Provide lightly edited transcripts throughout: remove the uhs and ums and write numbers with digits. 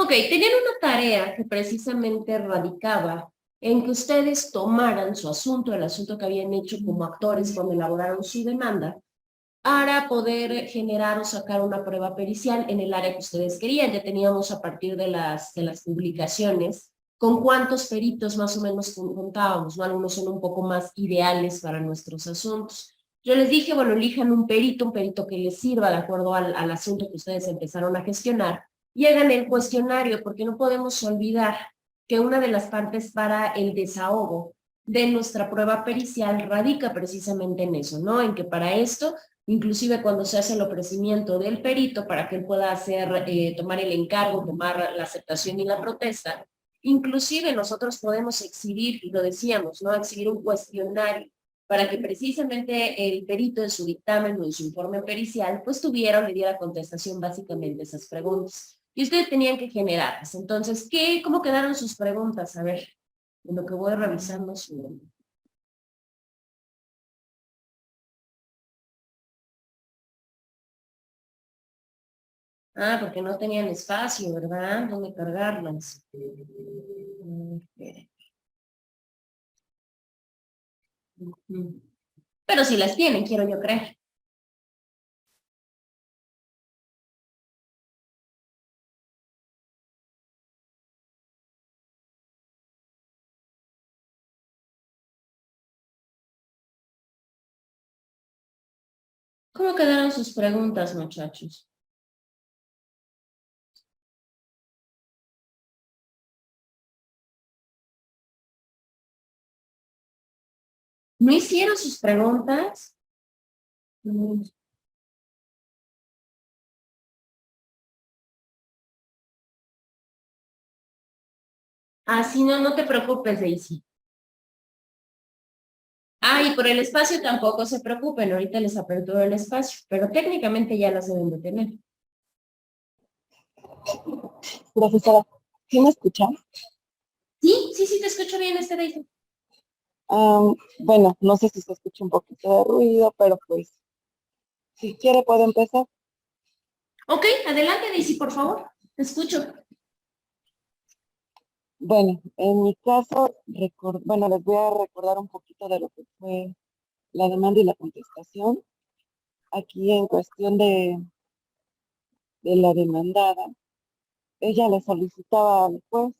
Ok, tenían una tarea que precisamente radicaba en que ustedes tomaran su asunto, el asunto que habían hecho como actores cuando elaboraron su demanda, para poder generar o sacar una prueba pericial en el área que ustedes querían. Ya teníamos a partir de las publicaciones con cuántos peritos más o menos contábamos, ¿no? Algunos son un poco más ideales para nuestros asuntos. Yo les dije, bueno, elijan un perito que les sirva de acuerdo al asunto que ustedes empezaron a gestionar y hagan el cuestionario, porque no podemos olvidar que una de las partes para el desahogo de nuestra prueba pericial radica precisamente en eso, ¿no? En que para esto, inclusive cuando se hace el ofrecimiento del perito para que él pueda hacer, tomar el encargo, tomar la aceptación y la protesta, inclusive nosotros podemos exhibir, y lo decíamos, ¿no? Exhibir un cuestionario para que precisamente el perito en su dictamen o en su informe pericial, pues tuviera o le diera contestación básicamente a esas preguntas. Y ustedes tenían que generarlas. Entonces, ¿cómo quedaron sus preguntas? A ver, en lo que voy revisando su... Ah, porque no tenían espacio, ¿verdad? ¿Dónde cargarlas? Ujú. Pero si las tienen, quiero yo creer. ¿Cómo quedaron sus preguntas, muchachos? ¿No hicieron sus preguntas? Mm. Ah, sí, no, no te preocupes, Daisy. Ah, y por el espacio tampoco se preocupen, ahorita les aperturo el espacio, pero técnicamente ya las deben de tener. Profesora, ¿sí me escucha? Sí, sí, sí, te escucho bien, Daisy. Bueno, no sé si se escucha un poquito de ruido, pero pues, si quiere puedo empezar. Ok, adelante, Daisy, por favor. Te escucho. Bueno, en mi caso, bueno, les voy a recordar un poquito de lo que fue la demanda y la contestación. Aquí en cuestión de la demandada, ella le solicitaba al juez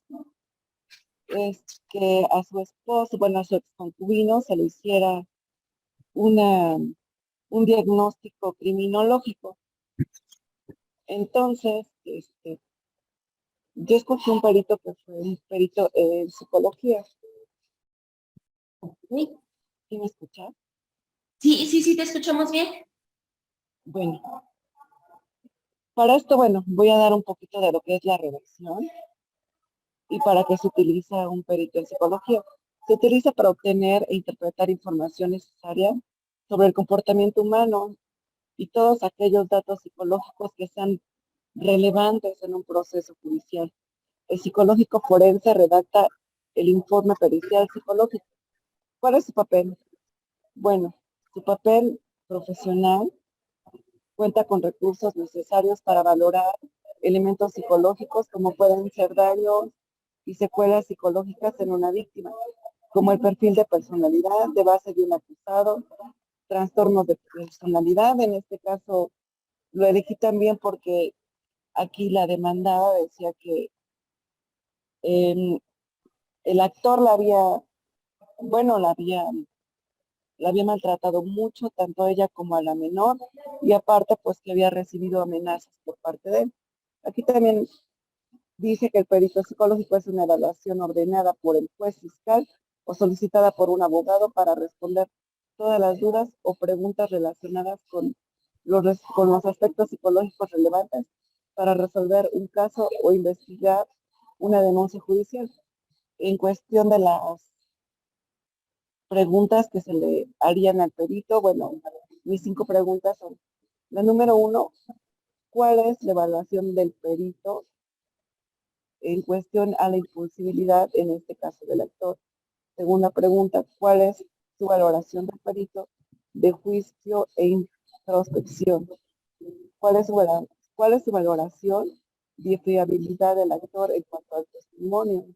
es que a su esposo, bueno, a su exconcubino se le hiciera una, un diagnóstico criminológico. Entonces, yo escogí un perito que fue un perito en psicología. Sí, ¿Sí me escuchas? sí, sí, sí, te escuchamos bien. Bueno, para esto, bueno, voy a dar un poquito de lo que es la redacción y para qué se utiliza un perito en psicología. Se utiliza para obtener e interpretar información necesaria sobre el comportamiento humano y todos aquellos datos psicológicos que sean relevantes en un proceso judicial. El psicológico forense redacta el informe pericial psicológico. ¿Cuál es su papel? Bueno, su papel profesional cuenta con recursos necesarios para valorar elementos psicológicos como pueden ser daños y secuelas psicológicas en una víctima, como el perfil de personalidad de base de un acusado, trastornos de personalidad. En este caso lo elegí también porque aquí la demandada decía que el, el actor bueno, la había maltratado mucho, tanto a ella como a la menor, y aparte, pues que había recibido amenazas por parte de él. Aquí también dice que el perito psicológico es una evaluación ordenada por el juez fiscal o solicitada por un abogado para responder todas las dudas o preguntas relacionadas con los aspectos psicológicos relevantes para resolver un caso o investigar una denuncia judicial. En cuestión de las preguntas que se le harían al perito, bueno, mis 5 preguntas son, la número 1, ¿cuál es la evaluación del perito en cuestión a la impulsibilidad, en este caso del actor? Segunda pregunta, ¿cuál es su valoración del perito de juicio e introspección? ¿Cuál es su valoración de fiabilidad del actor en cuanto al testimonio,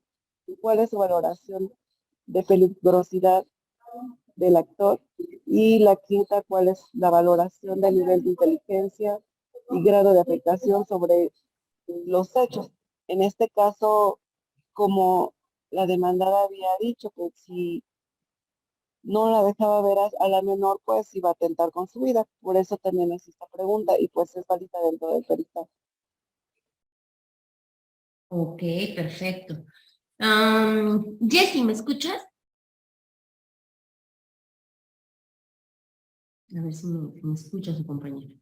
cuál es su valoración de peligrosidad del actor, y la quinta, cuál es la valoración del nivel de inteligencia y grado de afectación sobre los hechos. En este caso, como la demandada había dicho que si no la dejaba ver a la menor, pues iba a atentar con su vida. Por eso también es esta pregunta y pues es válida dentro del peritaje. Ok, perfecto. Jessy, ¿me escuchas? A ver si me escucha su compañero.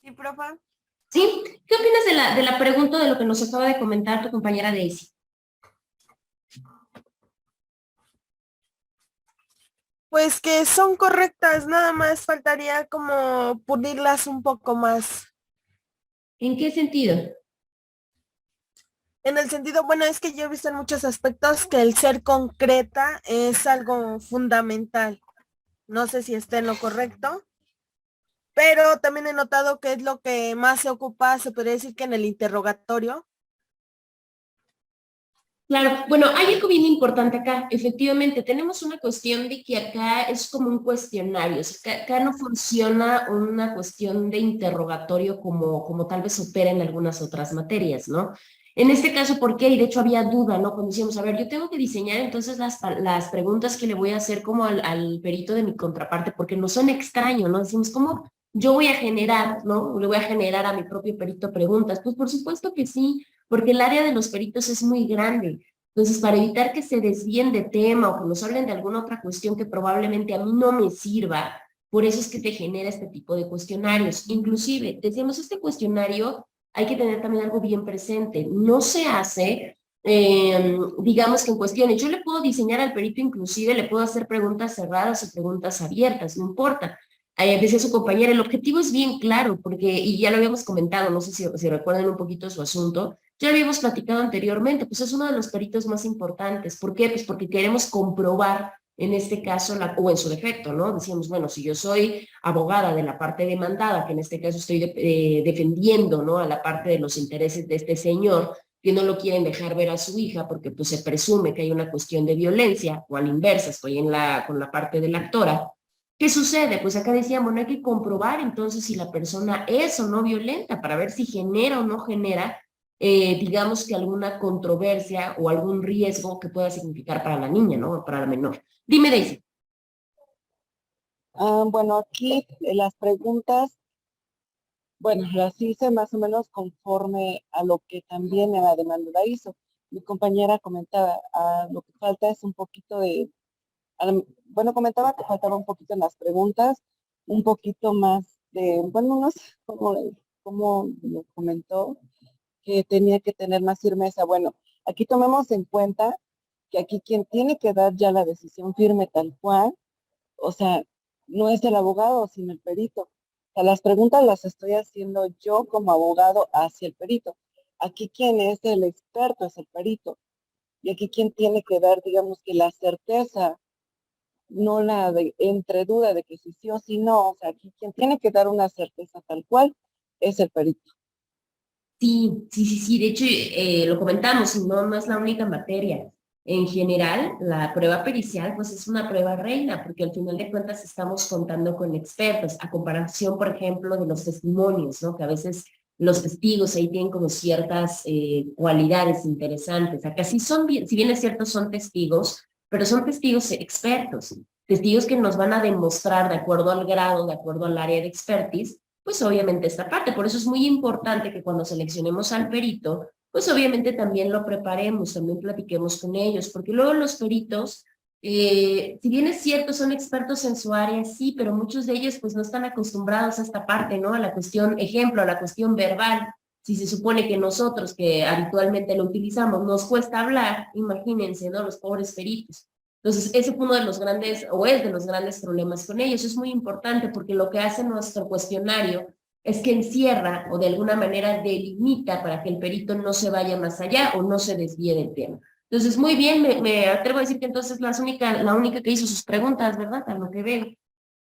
Sí, profa. ¿Sí? ¿Qué opinas de la pregunta de lo que nos acaba de comentar tu compañera Daisy? Pues que son correctas, nada más faltaría como pulirlas un poco más. ¿En qué sentido? En el sentido, bueno, es que yo he visto en muchos aspectos que el ser concreta es algo fundamental. No sé si esté en lo correcto, pero también he notado que es lo que más se ocupa, se podría decir que en el interrogatorio. Claro, bueno, hay algo bien importante acá. Efectivamente, tenemos una cuestión de que acá es como un cuestionario. O sea, acá no funciona una cuestión de interrogatorio como tal vez opera en algunas otras materias, ¿no? En este caso, ¿por qué? Y de hecho había duda, ¿no? Cuando decíamos, a ver, yo tengo que diseñar entonces las preguntas que le voy a hacer como al perito de mi contraparte, porque no son extraños, ¿no? Decimos, ¿cómo yo voy a generar, ¿no? Le voy a generar a mi propio perito preguntas. Pues por supuesto que sí, porque el área de los peritos es muy grande. Entonces, para evitar que se desvíen de tema o que nos hablen de alguna otra cuestión que probablemente a mí no me sirva, por eso es que te genera este tipo de cuestionarios. Inclusive, decíamos, este cuestionario hay que tener también algo bien presente. No se hace, digamos que en cuestiones, yo le puedo diseñar al perito, inclusive le puedo hacer preguntas cerradas o preguntas abiertas, no importa. Decía su compañera, el objetivo es bien claro, porque, y ya lo habíamos comentado, no sé si recuerdan un poquito su asunto, ya habíamos platicado anteriormente, pues es uno de los peritos más importantes. ¿Por qué? Pues porque queremos comprobar, en este caso, o en su defecto, ¿no? Decíamos, bueno, si yo soy abogada de la parte demandada, que en este caso estoy defendiendo, ¿no? A la parte de los intereses de este señor, que no lo quieren dejar ver a su hija porque pues se presume que hay una cuestión de violencia, o a la inversa, estoy con la parte de la actora. ¿Qué sucede? Pues acá decíamos, bueno, hay que comprobar entonces si la persona es o no violenta para ver si genera o no genera, digamos que alguna controversia o algún riesgo que pueda significar para la niña, ¿no? Para la menor. Dime, Daisy. Bueno, aquí las preguntas, bueno, las hice más o menos conforme a lo que también la demandada hizo. Mi compañera comentaba, lo que falta es un poquito de, bueno, comentaba que faltaba un poquito en las preguntas, un poquito más de, bueno, no sé cómo lo comentó, que tenía que tener más firmeza. Bueno, aquí tomemos en cuenta que aquí quien tiene que dar ya la decisión firme tal cual, o sea, no es el abogado, sino el perito. O sea, las preguntas las estoy haciendo yo como abogado hacia el perito. Aquí quien es el experto es el perito. Y aquí quien tiene que dar, digamos que la certeza, no la de entre duda de que si sí o si no. O sea, aquí quien tiene que dar una certeza tal cual es el perito. Sí, sí, sí, sí. De hecho, lo comentamos, no es la única materia. En general, la prueba pericial, pues es una prueba reina, porque al final de cuentas estamos contando con expertos, a comparación, por ejemplo, de los testimonios, ¿no? Que a veces los testigos ahí tienen como ciertas cualidades interesantes. Acá sí son, bien, si bien es cierto, son testigos, pero son testigos expertos, testigos que nos van a demostrar de acuerdo al grado, de acuerdo al área de expertise, pues obviamente esta parte. Por eso es muy importante que cuando seleccionemos al perito, pues obviamente también lo preparemos, también platiquemos con ellos, porque luego los peritos, si bien es cierto, son expertos en su área, sí, pero muchos de ellos pues no están acostumbrados a esta parte, ¿no? A la cuestión, ejemplo, a la cuestión verbal. Si se supone que nosotros, que habitualmente lo utilizamos, nos cuesta hablar, imagínense, ¿no? Los pobres peritos. Entonces, ese fue uno de los grandes, o es de los grandes problemas con ellos. Es muy importante porque lo que hace nuestro cuestionario es que encierra o de alguna manera delimita para que el perito no se vaya más allá o no se desvíe del tema. Entonces, muy bien, me atrevo a decir que entonces la única que hizo sus preguntas, ¿verdad? A lo que veo.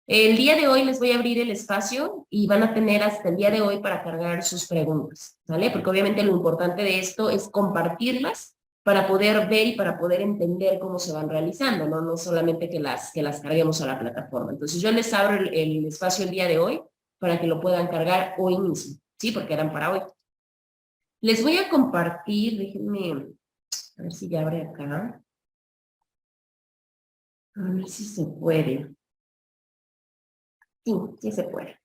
El día de hoy les voy a abrir el espacio y van a tener hasta el día de hoy para cargar sus preguntas, ¿vale? Porque obviamente lo importante de esto es compartirlas para poder ver y para poder entender cómo se van realizando, ¿no? No solamente que las carguemos a la plataforma. Entonces yo les abro el espacio el día de hoy para que lo puedan cargar hoy mismo, ¿sí? Porque eran para hoy. Les voy a compartir, déjenme, a ver si ya abre acá. A ver si se puede. Sí, sí se puede.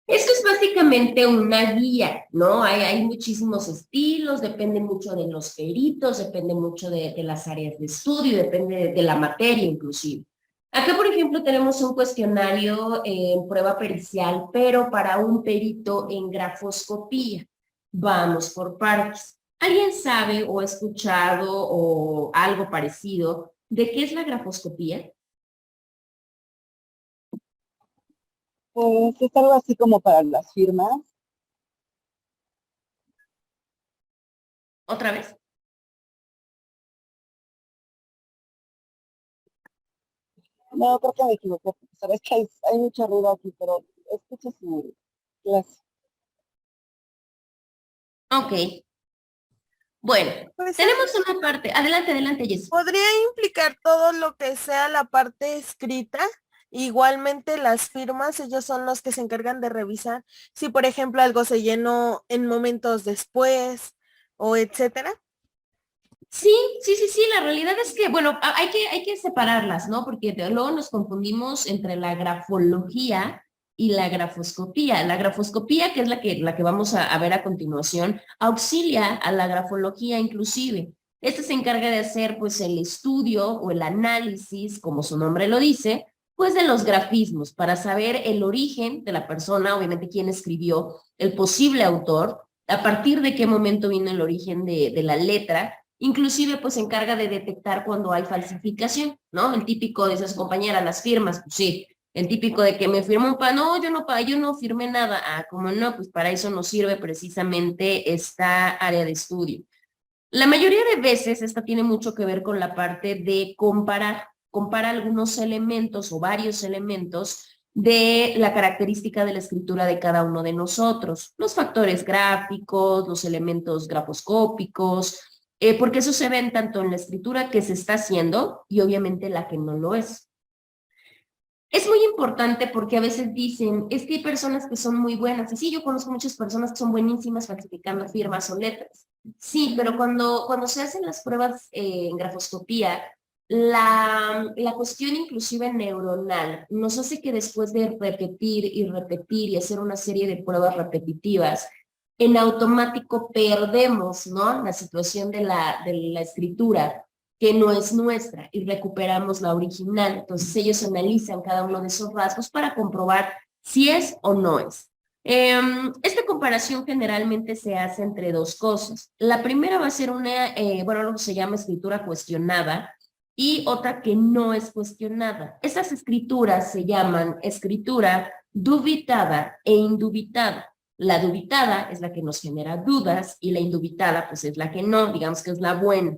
Esto es básicamente una guía, ¿no? Hay muchísimos estilos, depende mucho de los peritos, depende mucho de las áreas de estudio, depende de la materia inclusive. Acá, por ejemplo, tenemos un cuestionario en prueba pericial, pero para un perito en grafoscopía. Vamos por partes. ¿Alguien sabe o ha escuchado o algo parecido de qué es la grafoscopía? Pues es algo así como para las firmas. ¿Otra vez? No, creo que me equivoqué. Sabes que hay mucho ruido aquí, pero escucha su clase. Ok. Bueno, Pues tenemos una parte. Adelante, adelante, Jess. podría implicar todo lo que sea la parte escrita. Igualmente las firmas, ellos son los que se encargan de revisar si, por ejemplo, algo se llenó en momentos después o etcétera. Sí, sí, la realidad es que, bueno, hay que separarlas, ¿no? Porque luego nos confundimos entre la grafología y la grafoscopía. La grafoscopía, que es la que vamos a ver a continuación, auxilia a la grafología inclusive. Esta se encarga de hacer, pues, el estudio o el análisis, como su nombre lo dice, pues, de los grafismos, para saber el origen de la persona, obviamente quién escribió, el posible autor, a partir de qué momento vino el origen de la letra. Inclusive, pues se encarga de detectar cuando hay falsificación, ¿no? El típico de esas compañeras, las firmas, pues sí. El típico de que me firmó no, yo no firmé nada. Ah, como no, pues para eso nos sirve precisamente esta área de estudio. La mayoría de veces esta tiene mucho que ver con la parte de comparar. Compara algunos elementos o varios elementos de la característica de la escritura de cada uno de nosotros. Los factores gráficos, los elementos grafoscópicos, porque eso se ven tanto en la escritura que se está haciendo y obviamente la que no lo es. Es muy importante porque a veces dicen, es que hay personas que son muy buenas, y sí, yo conozco muchas personas que son buenísimas falsificando firmas o letras. Sí, pero cuando se hacen las pruebas en grafoscopía, la cuestión inclusive neuronal nos hace que después de repetir y hacer una serie de pruebas repetitivas, en automático perdemos, ¿no? La situación de la escritura que no es nuestra y recuperamos la original. Entonces ellos analizan cada uno de esos rasgos para comprobar si es o no es. Esta comparación generalmente se hace entre dos cosas. La primera va a ser bueno, lo que se llama escritura cuestionada y otra que no es cuestionada. Estas escrituras se llaman escritura dubitada e indubitada. La dubitada es la que nos genera dudas y la indubitada pues es la que no, digamos que es la buena.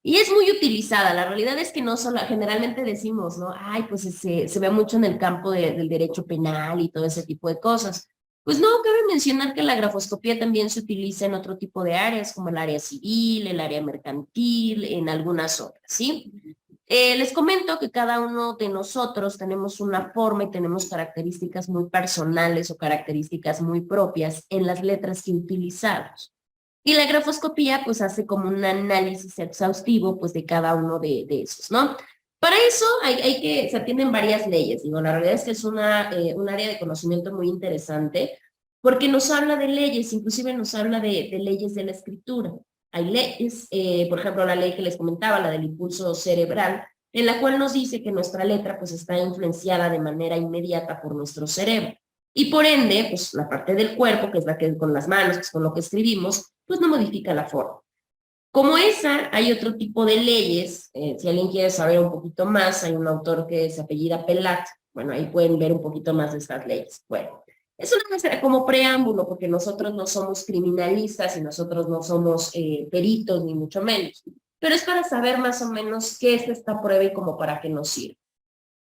Y es muy utilizada, la realidad es que no solo, generalmente decimos, ¿no? Ay, pues se ve mucho en el campo del derecho penal y todo ese tipo de cosas. Pues no, cabe mencionar que la grafoscopía también se utiliza en otro tipo de áreas, como el área civil, el área mercantil, en algunas otras, ¿sí? Les comento que cada uno de nosotros tenemos una forma y tenemos características muy personales o características muy propias en las letras que utilizamos. Y la grafoscopía pues hace como un análisis exhaustivo pues de cada uno de esos, ¿no? Para eso se atienden varias leyes, digo, la realidad es que es un área de conocimiento muy interesante porque nos habla de leyes, inclusive nos habla de leyes de la escritura. Hay leyes, por ejemplo, la ley que les comentaba, la del impulso cerebral, en la cual nos dice que nuestra letra pues está influenciada de manera inmediata por nuestro cerebro. Y por ende, pues la parte del cuerpo, que es la que con las manos, que es con lo que escribimos, pues no modifica la forma. Como esa, hay otro tipo de leyes, si alguien quiere saber un poquito más, hay un autor que se apellida Pelat, bueno, ahí pueden ver un poquito más de estas leyes. Bueno, eso no será como preámbulo, porque nosotros no somos criminalistas y nosotros no somos peritos, ni mucho menos. pero es para saber más o menos qué es esta prueba y como para qué nos sirve.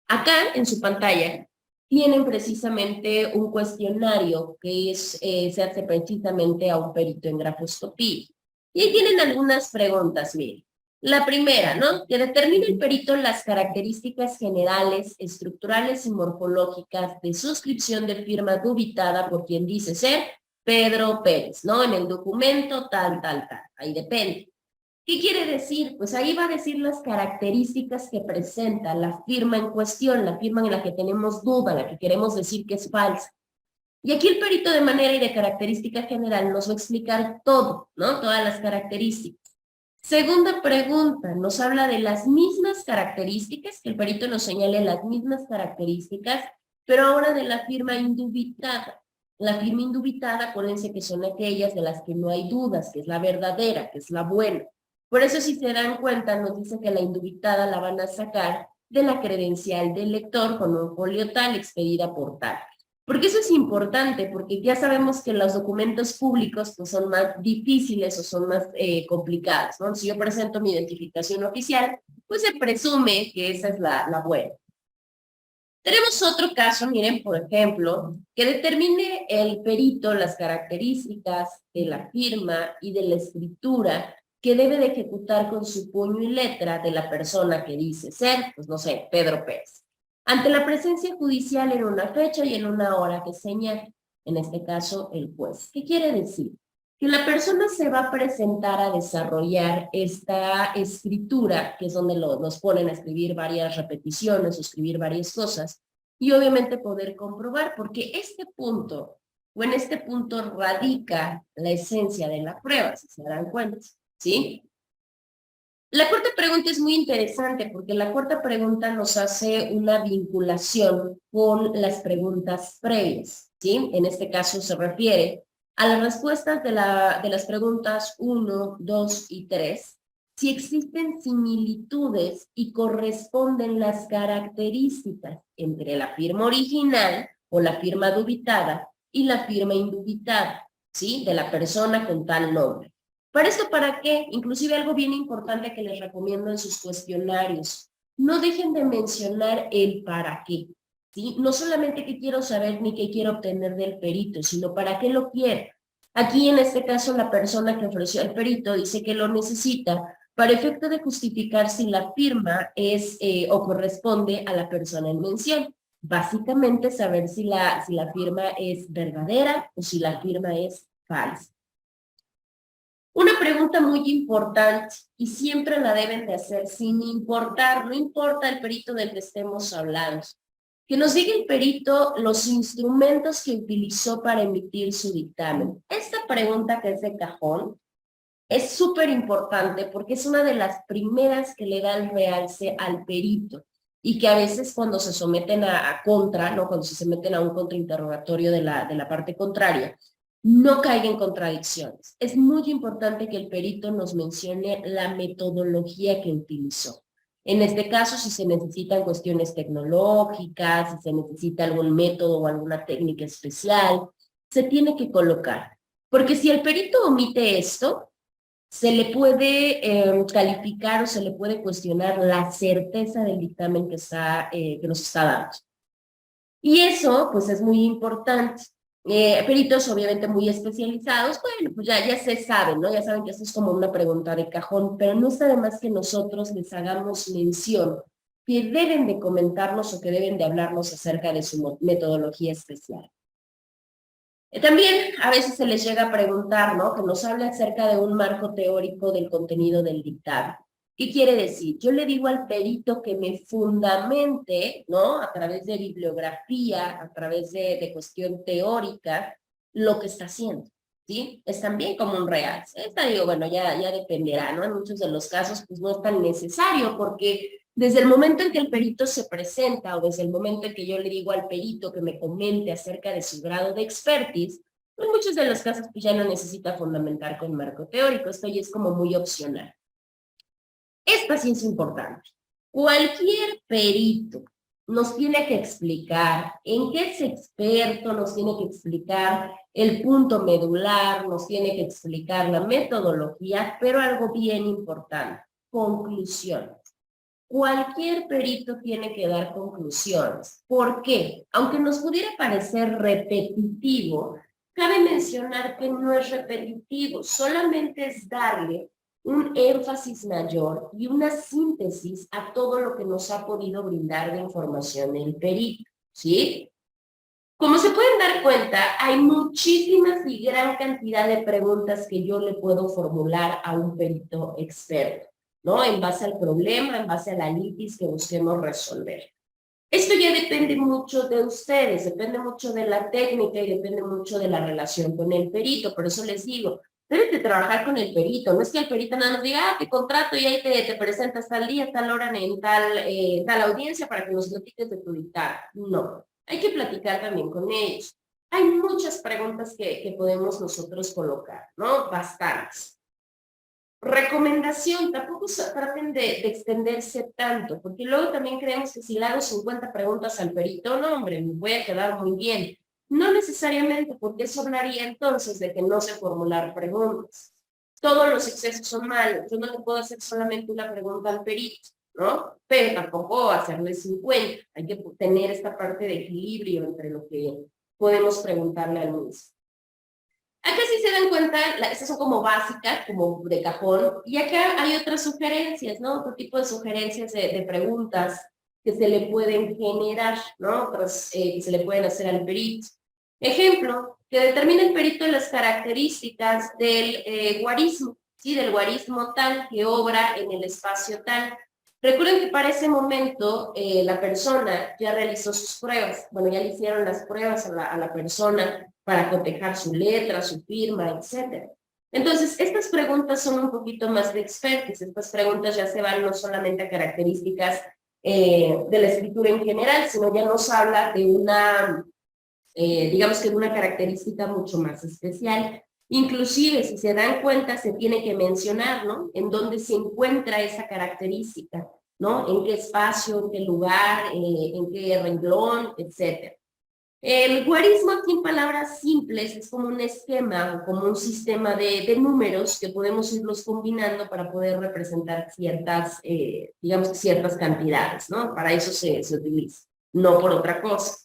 Acá en su pantalla tienen precisamente un cuestionario que se hace precisamente a un perito en grafoscopía. Y ahí tienen algunas preguntas, miren. La primera, ¿no? Que determine el perito las características generales, estructurales y morfológicas de suscripción de firma dubitada por quien dice ser Pedro Pérez, ¿no? En el documento tal. Ahí depende. ¿Qué quiere decir? Pues ahí va a decir las características que presenta la firma en cuestión, la firma en la que tenemos duda, la que queremos decir que es falsa. Y aquí el perito de manera y de característica general nos va a explicar todo, ¿no? Todas las características. Segunda pregunta, nos habla de las mismas características, que el perito nos señale las mismas características, pero ahora de la firma indubitada. La firma indubitada, acuérdense que son aquellas de las que no hay dudas, que es la verdadera, que es la buena. Por eso, si se dan cuenta, nos dice que la indubitada la van a sacar de la credencial del lector con un folio tal, expedida por tal. Porque eso es importante, porque ya sabemos que los documentos públicos pues, son más difíciles o son más complicados, ¿no? Si yo presento mi identificación oficial, pues se presume que esa es la buena. Tenemos otro caso, miren, por ejemplo, que determine el perito las características de la firma y de la escritura que debe de ejecutar con su puño y letra de la persona que dice ser, pues no sé, Pedro Pérez. Ante la presencia judicial en una fecha y en una hora que señale, en este caso el juez. ¿Qué quiere decir? Que la persona se va a presentar a desarrollar esta escritura, que es donde nos ponen a escribir varias repeticiones, o escribir varias cosas, y obviamente poder comprobar, porque en este punto radica la esencia de la prueba, si se dan cuenta, ¿sí? La cuarta pregunta es muy interesante porque la cuarta pregunta nos hace una vinculación con las preguntas previas, ¿sí? En este caso se refiere a las respuestas de las preguntas 1, 2 y 3, si existen similitudes y corresponden las características entre la firma original o la firma dubitada y la firma indubitada, ¿sí? De la persona con tal nombre. ¿Para esto para qué? Inclusive algo bien importante que les recomiendo en sus cuestionarios. No dejen de mencionar el para qué, ¿sí? No solamente qué quiero saber ni qué quiero obtener del perito, sino para qué lo quiero. Aquí en este caso la persona que ofreció al perito dice que lo necesita para efecto de justificar si la firma es o corresponde a la persona en mención. Básicamente saber si la firma es verdadera o si la firma es falsa. Una pregunta muy importante y siempre la deben de hacer sin importar, no importa el perito del que estemos hablando. Que nos diga el perito los instrumentos que utilizó para emitir su dictamen. Esta pregunta que es de cajón es súper importante porque es una de las primeras que le da el realce al perito y que a veces cuando se someten a contra, ¿no? Cuando se someten a un contrainterrogatorio de la parte contraria, no caiga en contradicciones. Es muy importante que el perito nos mencione la metodología que utilizó. En este caso, si se necesitan cuestiones tecnológicas, si se necesita algún método o alguna técnica especial, se tiene que colocar. Porque si el perito omite esto, se le puede calificar o se le puede cuestionar la certeza del dictamen que nos está dando. Y eso, pues, es muy importante. Peritos obviamente muy especializados, bueno, pues ya se saben, ¿no? Ya saben que esto es como una pregunta de cajón, pero no está de más que nosotros les hagamos mención que deben de comentarnos o que deben de hablarnos acerca de su metodología especial. También a veces se les llega a preguntar, ¿no? Que nos hable acerca de un marco teórico del contenido del dictamen. ¿Qué quiere decir? Yo le digo al perito que me fundamente, ¿no? A través de bibliografía, a través de cuestión teórica, lo que está haciendo, ¿sí? Es también como un real. Esta digo, bueno, ya dependerá, ¿no? En muchos de los casos, pues no es tan necesario porque desde el momento en que el perito se presenta o desde el momento en que yo le digo al perito que me comente acerca de su grado de expertise, en muchos de los casos pues ya no necesita fundamentar con marco teórico, esto ya es como muy opcional. Esta sí es importante. Cualquier perito nos tiene que explicar en qué es experto, nos tiene que explicar el punto medular, nos tiene que explicar la metodología, pero algo bien importante. conclusiones. Cualquier perito tiene que dar conclusiones. ¿Por qué? Aunque nos pudiera parecer repetitivo, cabe mencionar que no es repetitivo, solamente es darle un énfasis mayor y una síntesis a todo lo que nos ha podido brindar de información el perito, ¿sí? Como se pueden dar cuenta, hay muchísimas y gran cantidad de preguntas que yo le puedo formular a un perito experto, ¿no? En base al problema, en base a la litis que busquemos resolver. Esto ya depende mucho de ustedes, depende mucho de la técnica y depende mucho de la relación con el perito. Por eso les digo, debes de trabajar con el perito. No es que el perito nada nos diga, te contrato y ahí te presentas tal día, tal hora, en tal audiencia para que nos platiques de tu dictamen. No, hay que platicar también con ellos. Hay muchas preguntas que podemos nosotros colocar, ¿no? Bastantes. Recomendación, tampoco traten de extenderse tanto, porque luego también creemos que si le hago 50 preguntas al perito, no, hombre, me voy a quedar muy bien. No necesariamente, porque eso hablaría entonces de que no sé formular preguntas. Todos los excesos son malos. Yo no le puedo hacer solamente una pregunta al perito, ¿no? Pero tampoco hacerle 50. Hay que tener esta parte de equilibrio entre lo que podemos preguntarle al mismo. Acá sí se dan cuenta, estas son como básicas, como de cajón, y acá hay otras sugerencias, ¿no? Otro tipo de sugerencias de preguntas que se le pueden generar, ¿no? Otras que se le pueden hacer al perito. Ejemplo, que determina el perito las características del guarismo, ¿sí? Del guarismo tal que obra en el espacio tal. Recuerden que para ese momento la persona ya realizó sus pruebas. Bueno, ya le hicieron las pruebas a la persona para cotejar su letra, su firma, etc. Entonces, estas preguntas son un poquito más de expertos. Estas preguntas ya se van no solamente a características de la escritura en general, sino ya nos habla de una, digamos que de una característica mucho más especial. Inclusive, si se dan cuenta, se tiene que mencionar, ¿no? En dónde se encuentra esa característica, ¿no? En qué espacio, en qué lugar, en qué renglón, etc. El guarismo aquí en palabras simples es como un esquema o como un sistema de números que podemos irlos combinando para poder representar ciertas, digamos, ciertas cantidades, ¿no? Para eso se utiliza, no por otra cosa.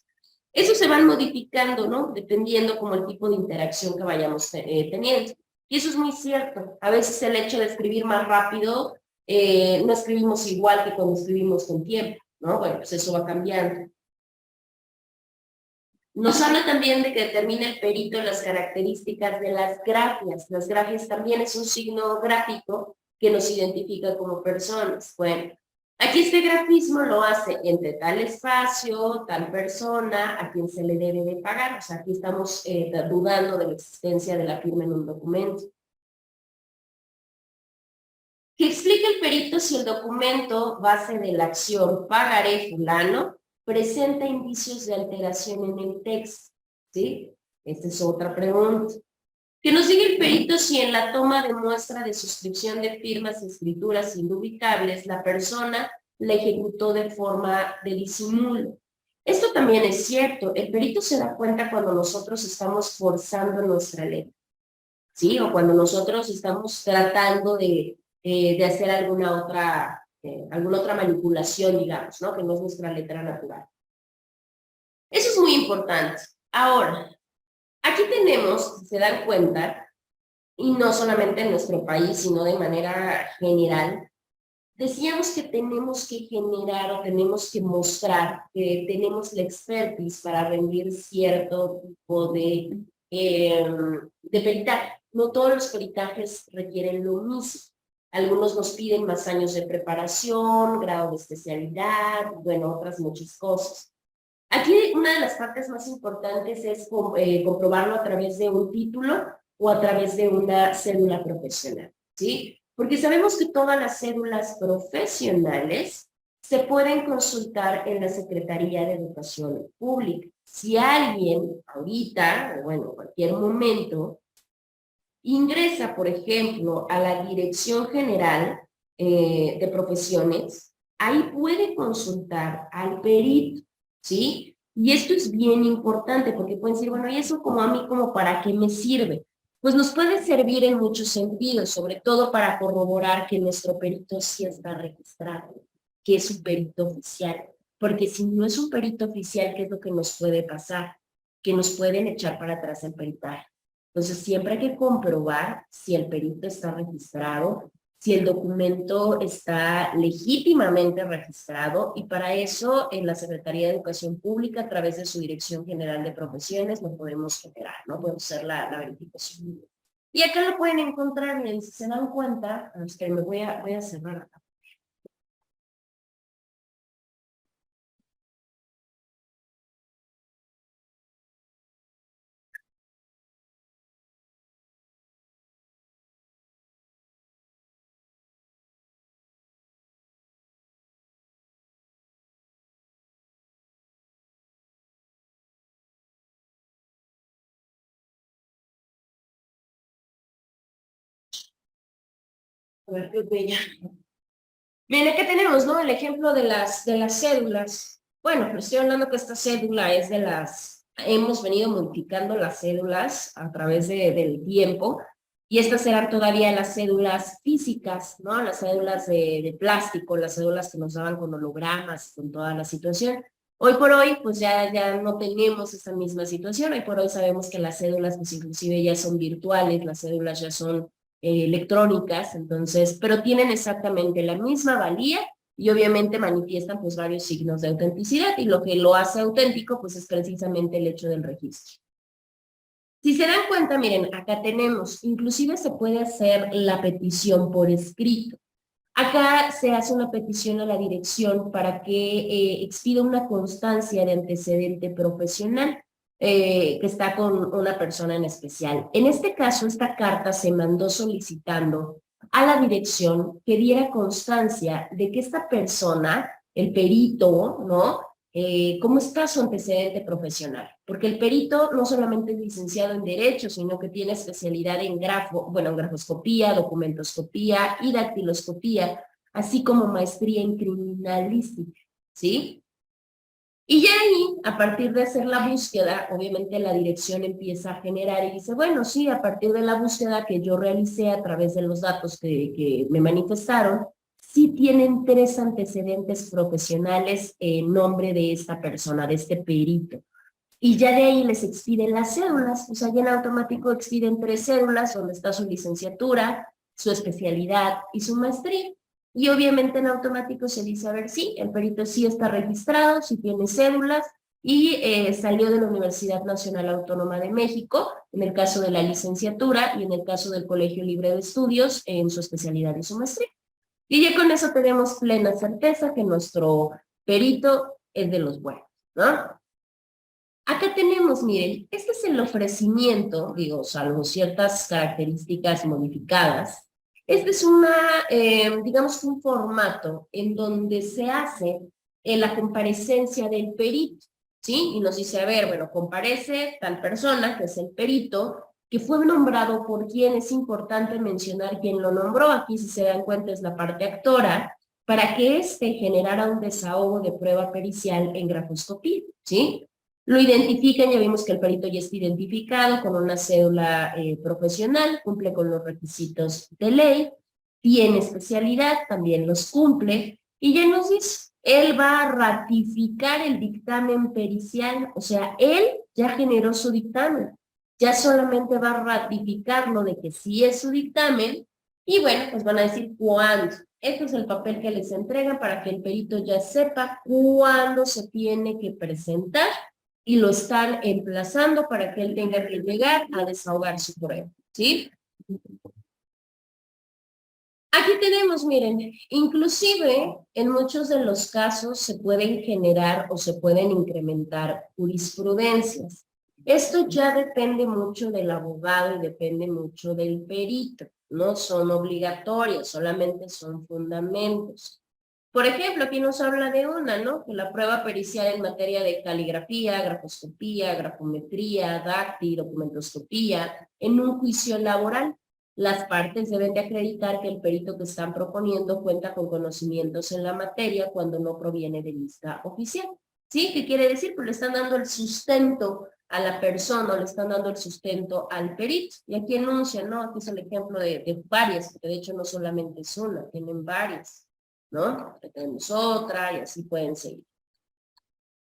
Eso se van modificando, ¿no? Dependiendo como el tipo de interacción que vayamos teniendo. Y eso es muy cierto. A veces el hecho de escribir más rápido, no escribimos igual que cuando escribimos con tiempo, ¿no? Bueno, pues eso va cambiando. Nos habla también de que determina el perito las características de las grafias. Las grafias también es un signo gráfico que nos identifica como personas. Bueno, aquí este grafismo lo hace entre tal espacio, tal persona, a quien se le debe de pagar. O sea, aquí estamos dudando de la existencia de la firma en un documento. ¿Qué explica el perito si el documento base de la acción pagaré fulano presenta indicios de alteración en el texto? ¿Sí? Esta es otra pregunta. Que nos diga el perito si en la toma de muestra de suscripción de firmas y escrituras indubicables la persona la ejecutó de forma de disimulo. Esto también es cierto. El perito se da cuenta cuando nosotros estamos forzando nuestra letra, ¿sí? O cuando nosotros estamos tratando de hacer alguna otra manipulación, digamos, ¿no? Que no es nuestra letra natural. Eso es muy importante. Ahora, aquí tenemos, si se dan cuenta, y no solamente en nuestro país, sino de manera general, decíamos que tenemos que generar o tenemos que mostrar que tenemos la expertise para rendir cierto tipo de peritaje. No todos los peritajes requieren lo mismo. Algunos nos piden más años de preparación, grado de especialidad, bueno, otras muchas cosas. Aquí una de las partes más importantes es comprobarlo a través de un título o a través de una cédula profesional, ¿sí? Porque sabemos que todas las cédulas profesionales se pueden consultar en la Secretaría de Educación Pública. Si alguien ahorita, o bueno, en cualquier momento, ingresa, por ejemplo, a la Dirección General de Profesiones, ahí puede consultar al perito, ¿sí? Y esto es bien importante porque pueden decir, bueno, ¿y eso como a mí, como para qué me sirve? Pues nos puede servir en muchos sentidos, sobre todo para corroborar que nuestro perito sí está registrado, que es un perito oficial. Porque si no es un perito oficial, ¿qué es lo que nos puede pasar? Que nos pueden echar para atrás el peritaje. Entonces, siempre hay que comprobar si el perito está registrado, si el documento está legítimamente registrado, y para eso en la Secretaría de Educación Pública, a través de su Dirección General de Profesiones, lo podemos generar, ¿no? Podemos hacer la verificación. Y acá lo pueden encontrar, miren, si se dan cuenta, es que me voy a cerrar acá. A ver, qué bella. Miren, ¿qué tenemos, no? El ejemplo de las cédulas. Bueno, pero estoy hablando que esta cédula es de las... Hemos venido modificando las cédulas a través del tiempo, y estas eran todavía las cédulas físicas, ¿no? Las cédulas de plástico, las cédulas que nos daban con hologramas, con toda la situación. Hoy por hoy, pues ya no tenemos esa misma situación. Hoy por hoy sabemos que las cédulas, pues inclusive ya son virtuales, las cédulas ya son electrónicas, entonces, pero tienen exactamente la misma valía y obviamente manifiestan pues varios signos de autenticidad, y lo que lo hace auténtico pues es precisamente el hecho del registro. Si se dan cuenta, miren, acá tenemos, inclusive se puede hacer la petición por escrito. Acá se hace una petición a la dirección para que expida una constancia de antecedente profesional que está con una persona en especial. En este caso, esta carta se mandó solicitando a la dirección que diera constancia de que esta persona, el perito, ¿no? ¿Cómo está su antecedente profesional? Porque el perito no solamente es licenciado en Derecho, sino que tiene especialidad en grafoscopía, documentoscopía y dactiloscopía, así como maestría en criminalística, ¿sí? Y ya ahí, a partir de hacer la búsqueda, obviamente la dirección empieza a generar y dice, bueno, sí, a partir de la búsqueda que yo realicé a través de los datos que me manifestaron, sí tienen 3 antecedentes profesionales en nombre de esta persona, de este perito. Y ya de ahí les expiden las cédulas, o sea, ya en automático expiden 3 cédulas donde está su licenciatura, su especialidad y su maestría. Y obviamente en automático se dice, a ver, sí, el perito sí está registrado, sí tiene cédulas, y salió de la Universidad Nacional Autónoma de México, en el caso de la licenciatura, y en el caso del Colegio Libre de Estudios, en su especialidad y su maestría. Y ya con eso tenemos plena certeza que nuestro perito es de los buenos, ¿no? Acá tenemos, miren, este es el ofrecimiento, digo, salvo ciertas características modificadas. Este es digamos, un formato en donde se hace la comparecencia del perito, ¿sí? Y nos dice, a ver, bueno, comparece tal persona, que es el perito, que fue nombrado por quién. Es importante mencionar quién lo nombró. Aquí, si se dan cuenta, es la parte actora, para que éste generara un desahogo de prueba pericial en grafoscopía, ¿sí? Lo identifican, ya vimos que el perito ya está identificado con una cédula profesional, cumple con los requisitos de ley, tiene especialidad, también los cumple, y ya nos dice, él va a ratificar el dictamen pericial, o sea, él ya generó su dictamen, ya solamente va a ratificarlo de que sí es su dictamen, y bueno, pues van a decir cuándo. Este es el papel que les entregan para que el perito ya sepa cuándo se tiene que presentar, y lo están emplazando para que él tenga que llegar a desahogar su prueba, ¿sí? Aquí tenemos, miren, inclusive en muchos de los casos se pueden generar o se pueden incrementar jurisprudencias. Esto ya depende mucho del abogado y depende mucho del perito. No son obligatorios, solamente son fundamentos. Por ejemplo, aquí nos habla de una, ¿no? Que la prueba pericial en materia de caligrafía, grafoscopía, grafometría, dáctil, documentoscopía, en un juicio laboral, las partes deben de acreditar que el perito que están proponiendo cuenta con conocimientos en la materia cuando no proviene de lista oficial. ¿Sí? ¿Qué quiere decir? Pues le están dando el sustento a la persona, le están dando el sustento al perito. Y aquí enuncia, ¿no? Aquí es el ejemplo de varias, porque de hecho no solamente es una, tienen varias, ¿no? Tenemos otra y así pueden seguir.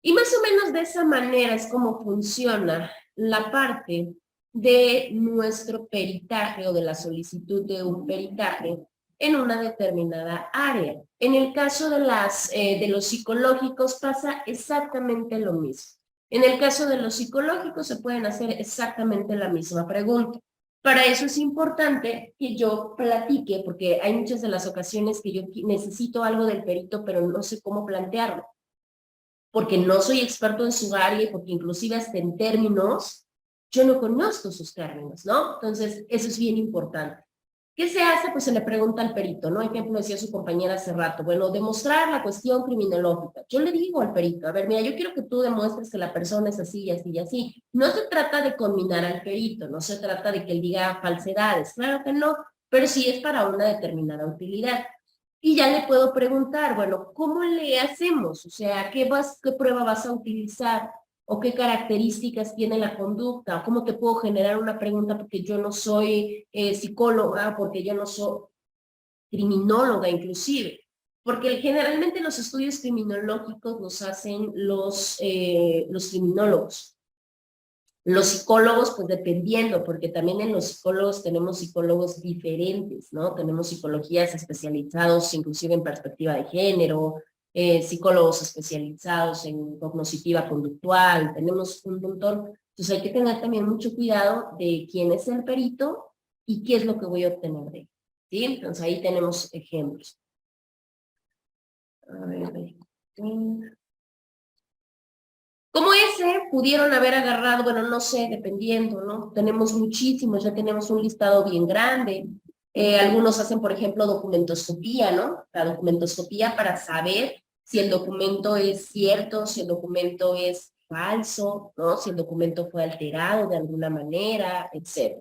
Y más o menos de esa manera es como funciona la parte de nuestro peritaje o de la solicitud de un peritaje en una determinada área. En el caso de los psicológicos pasa exactamente lo mismo. En el caso de los psicológicos se pueden hacer exactamente la misma pregunta. Para eso es importante que yo platique, porque hay muchas de las ocasiones que yo necesito algo del perito, pero no sé cómo plantearlo, porque no soy experto en su área y porque inclusive hasta en términos, yo no conozco sus términos, ¿no? Entonces, eso es bien importante. ¿Qué se hace? Pues se le pregunta al perito, ¿no? Ejemplo, decía su compañera hace rato, bueno, demostrar la cuestión criminológica. Yo le digo al perito, a ver, mira, yo quiero que tú demuestres que la persona es así y así y así. No se trata de conminar al perito, no se trata de que él diga falsedades, claro que no, pero sí es para una determinada utilidad. Y ya le puedo preguntar, bueno, ¿cómo le hacemos? O sea, ¿qué prueba vas a utilizar? ¿O qué características tiene la conducta? ¿O cómo te puedo generar una pregunta porque yo no soy psicóloga, porque yo no soy criminóloga inclusive? Porque generalmente los estudios criminológicos los hacen los criminólogos. Los psicólogos, pues dependiendo, porque también en los psicólogos tenemos psicólogos diferentes, ¿no? Tenemos psicologías especializados inclusive en perspectiva de género, psicólogos especializados en cognitiva conductual, tenemos un montón. Entonces hay que tener también mucho cuidado de quién es el perito y qué es lo que voy a obtener de él, ¿sí? Entonces ahí tenemos ejemplos. A ver, como ese pudieron haber agarrado, bueno, no sé, dependiendo, ¿no? Tenemos muchísimos, ya tenemos un listado bien grande. Algunos hacen, por ejemplo, documentoscopía, ¿no? La documentoscopía para saber si el documento es cierto, si el documento es falso, ¿no? Si el documento fue alterado de alguna manera, etc.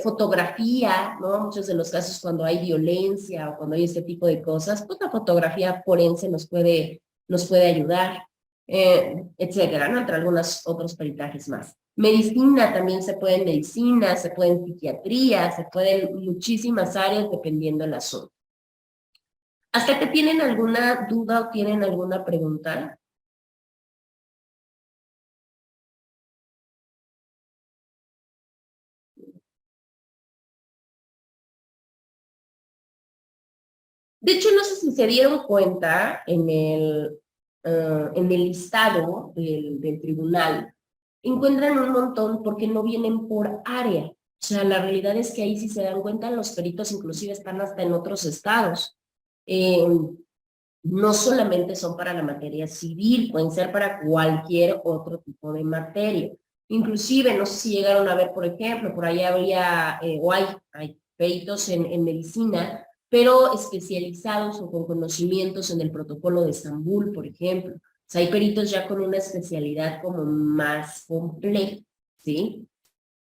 Fotografía, ¿no? Muchos de los casos cuando hay violencia o cuando hay este tipo de cosas, pues la fotografía forense nos puede ayudar. Etcétera, ¿no? Entre algunos otros peritajes más. Medicina también se puede en medicina, se puede en psiquiatría, se puede en muchísimas áreas dependiendo del asunto. ¿Hasta que tienen alguna duda o tienen alguna pregunta? De hecho, no sé si se dieron cuenta en el listado del tribunal, encuentran un montón porque no vienen por área. O sea, la realidad es que ahí si se dan cuenta, los peritos inclusive están hasta en otros estados. No solamente son para la materia civil, pueden ser para cualquier otro tipo de materia. Inclusive, no sé si llegaron a ver, por ejemplo, por ahí habría, o hay peritos en medicina, pero especializados o con conocimientos en el protocolo de Estambul, por ejemplo. O sea, hay peritos ya con una especialidad como más compleja, ¿sí?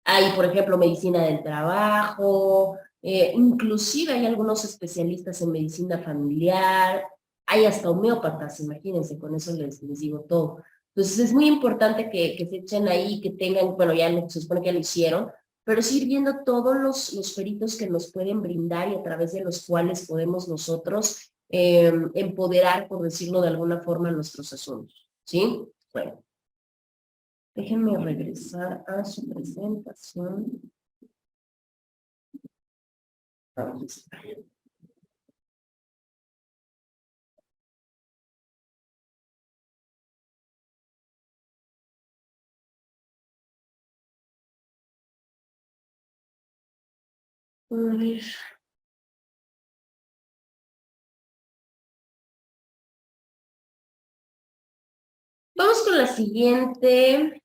Hay, por ejemplo, medicina del trabajo, inclusive hay algunos especialistas en medicina familiar, hay hasta homeópatas, imagínense, con eso les digo todo. Entonces es muy importante que se echen ahí, que tengan, bueno, ya se supone que ya lo hicieron, pero sí ir viendo todos los peritos que nos pueden brindar y a través de los cuales podemos nosotros empoderar, por decirlo de alguna forma, nuestros asuntos, ¿sí? Bueno. Déjenme regresar a su presentación. Vamos. A ver. Vamos con la siguiente.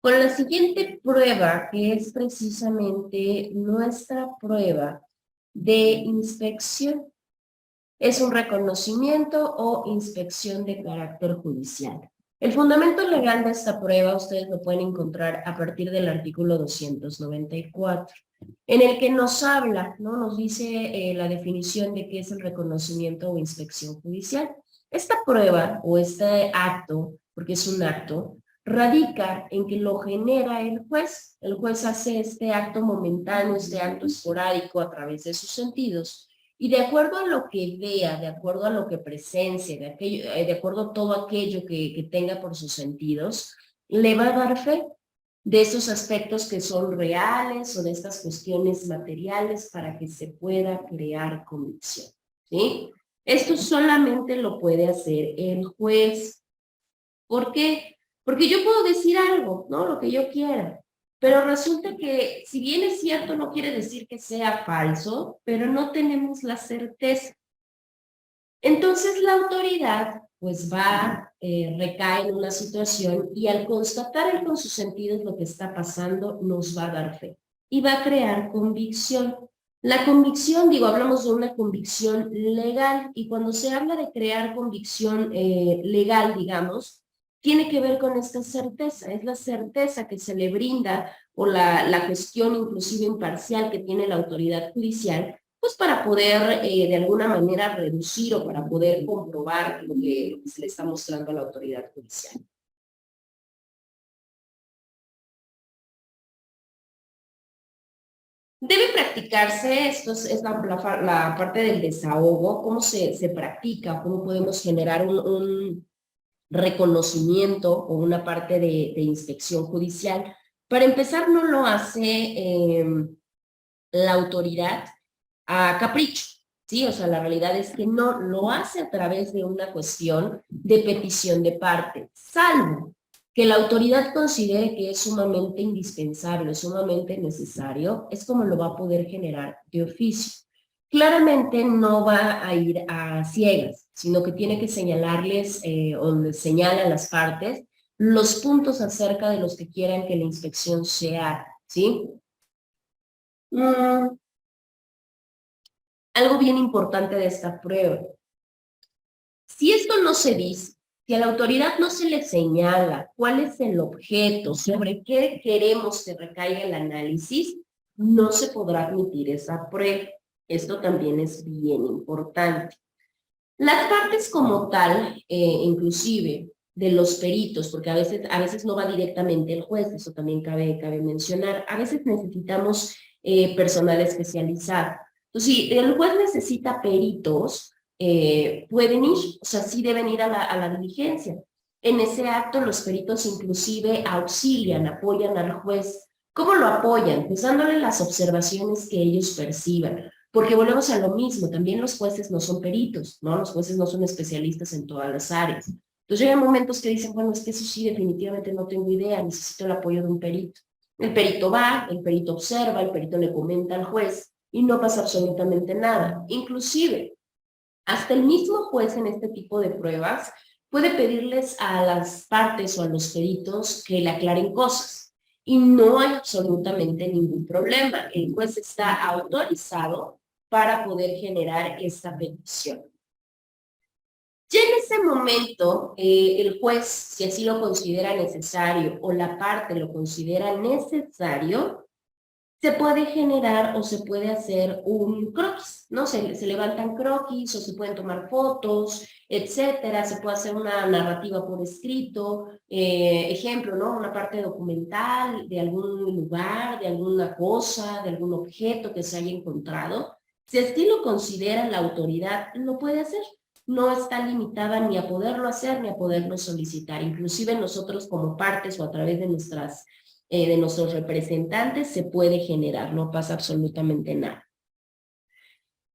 Con la siguiente prueba, que es precisamente nuestra prueba de inspección. Es un reconocimiento o inspección de carácter judicial. El fundamento legal de esta prueba ustedes lo pueden encontrar a partir del artículo 294, en el que nos habla, ¿no? Nos dice la definición de qué es el reconocimiento o inspección judicial. Esta prueba o este acto porque es un acto, radica en que lo genera el juez. El juez hace este acto momentáneo, este acto esporádico a través de sus sentidos, y de acuerdo a lo que vea, de acuerdo a lo que presencia, de acuerdo a todo aquello que tenga por sus sentidos, le va a dar fe de esos aspectos que son reales o de estas cuestiones materiales para que se pueda crear convicción, ¿sí? Esto solamente lo puede hacer el juez. ¿Por qué? Porque yo puedo decir algo, ¿no? Lo que yo quiera. Pero resulta que, si bien es cierto, no quiere decir que sea falso, pero no tenemos la certeza. Entonces la autoridad, pues recae en una situación y al constatar él con sus sentidos lo que está pasando, nos va a dar fe. Y va a crear convicción. La convicción, hablamos de una convicción legal, y cuando se habla de crear convicción legal, tiene que ver con esta certeza, es la certeza que se le brinda o la gestión inclusive imparcial que tiene la autoridad judicial, pues para poder de alguna manera reducir o para poder comprobar lo que se le está mostrando a la autoridad judicial. Debe practicarse, esto es la parte del desahogo, cómo se practica, cómo podemos generar un reconocimiento o una parte de inspección judicial. Para empezar, no lo hace la autoridad a capricho, ¿sí? O sea, la realidad es que no lo hace a través de una cuestión de petición de parte, salvo que la autoridad considere que es sumamente indispensable, sumamente necesario, es como lo va a poder generar de oficio. Claramente no va a ir a ciegas, sino que tiene que señalarles, o les señala a las partes, los puntos acerca de los que quieran que la inspección se haga, ¿sí? Algo bien importante de esta prueba. Si esto no se dice, si a la autoridad no se le señala cuál es el objeto, sobre qué queremos que recaiga el análisis, no se podrá admitir esa prueba. Esto también es bien importante. Las partes como tal, inclusive de los peritos, porque a veces no va directamente el juez, eso también cabe mencionar, a veces necesitamos personal especializado. Entonces, si el juez necesita peritos, pueden ir, o sea, sí deben ir a la diligencia. En ese acto los peritos inclusive auxilian, apoyan al juez. ¿Cómo lo apoyan? Pues dándole las observaciones que ellos perciban. Porque volvemos a lo mismo, también los jueces no son peritos, ¿no? Los jueces no son especialistas en todas las áreas. Entonces llegan momentos que dicen, bueno, es que eso sí, definitivamente no tengo idea, necesito el apoyo de un perito. El perito va, el perito observa, el perito le comenta al juez y no pasa absolutamente nada. Inclusive, hasta el mismo juez en este tipo de pruebas puede pedirles a las partes o a los peritos que le aclaren cosas. Y no hay absolutamente ningún problema. El juez está autorizado para poder generar esta petición. Ya en ese momento, el juez, si así lo considera necesario o la parte lo considera necesario, se puede generar o se puede hacer un croquis, ¿no? Se levantan croquis o se pueden tomar fotos, etcétera. Se puede hacer una narrativa por escrito, ejemplo, ¿no? Una parte documental de algún lugar, de alguna cosa, de algún objeto que se haya encontrado. Si así lo considera la autoridad, lo puede hacer. No está limitada ni a poderlo hacer ni a poderlo solicitar. Inclusive nosotros como partes o a través de nuestros representantes se puede generar, no pasa absolutamente nada.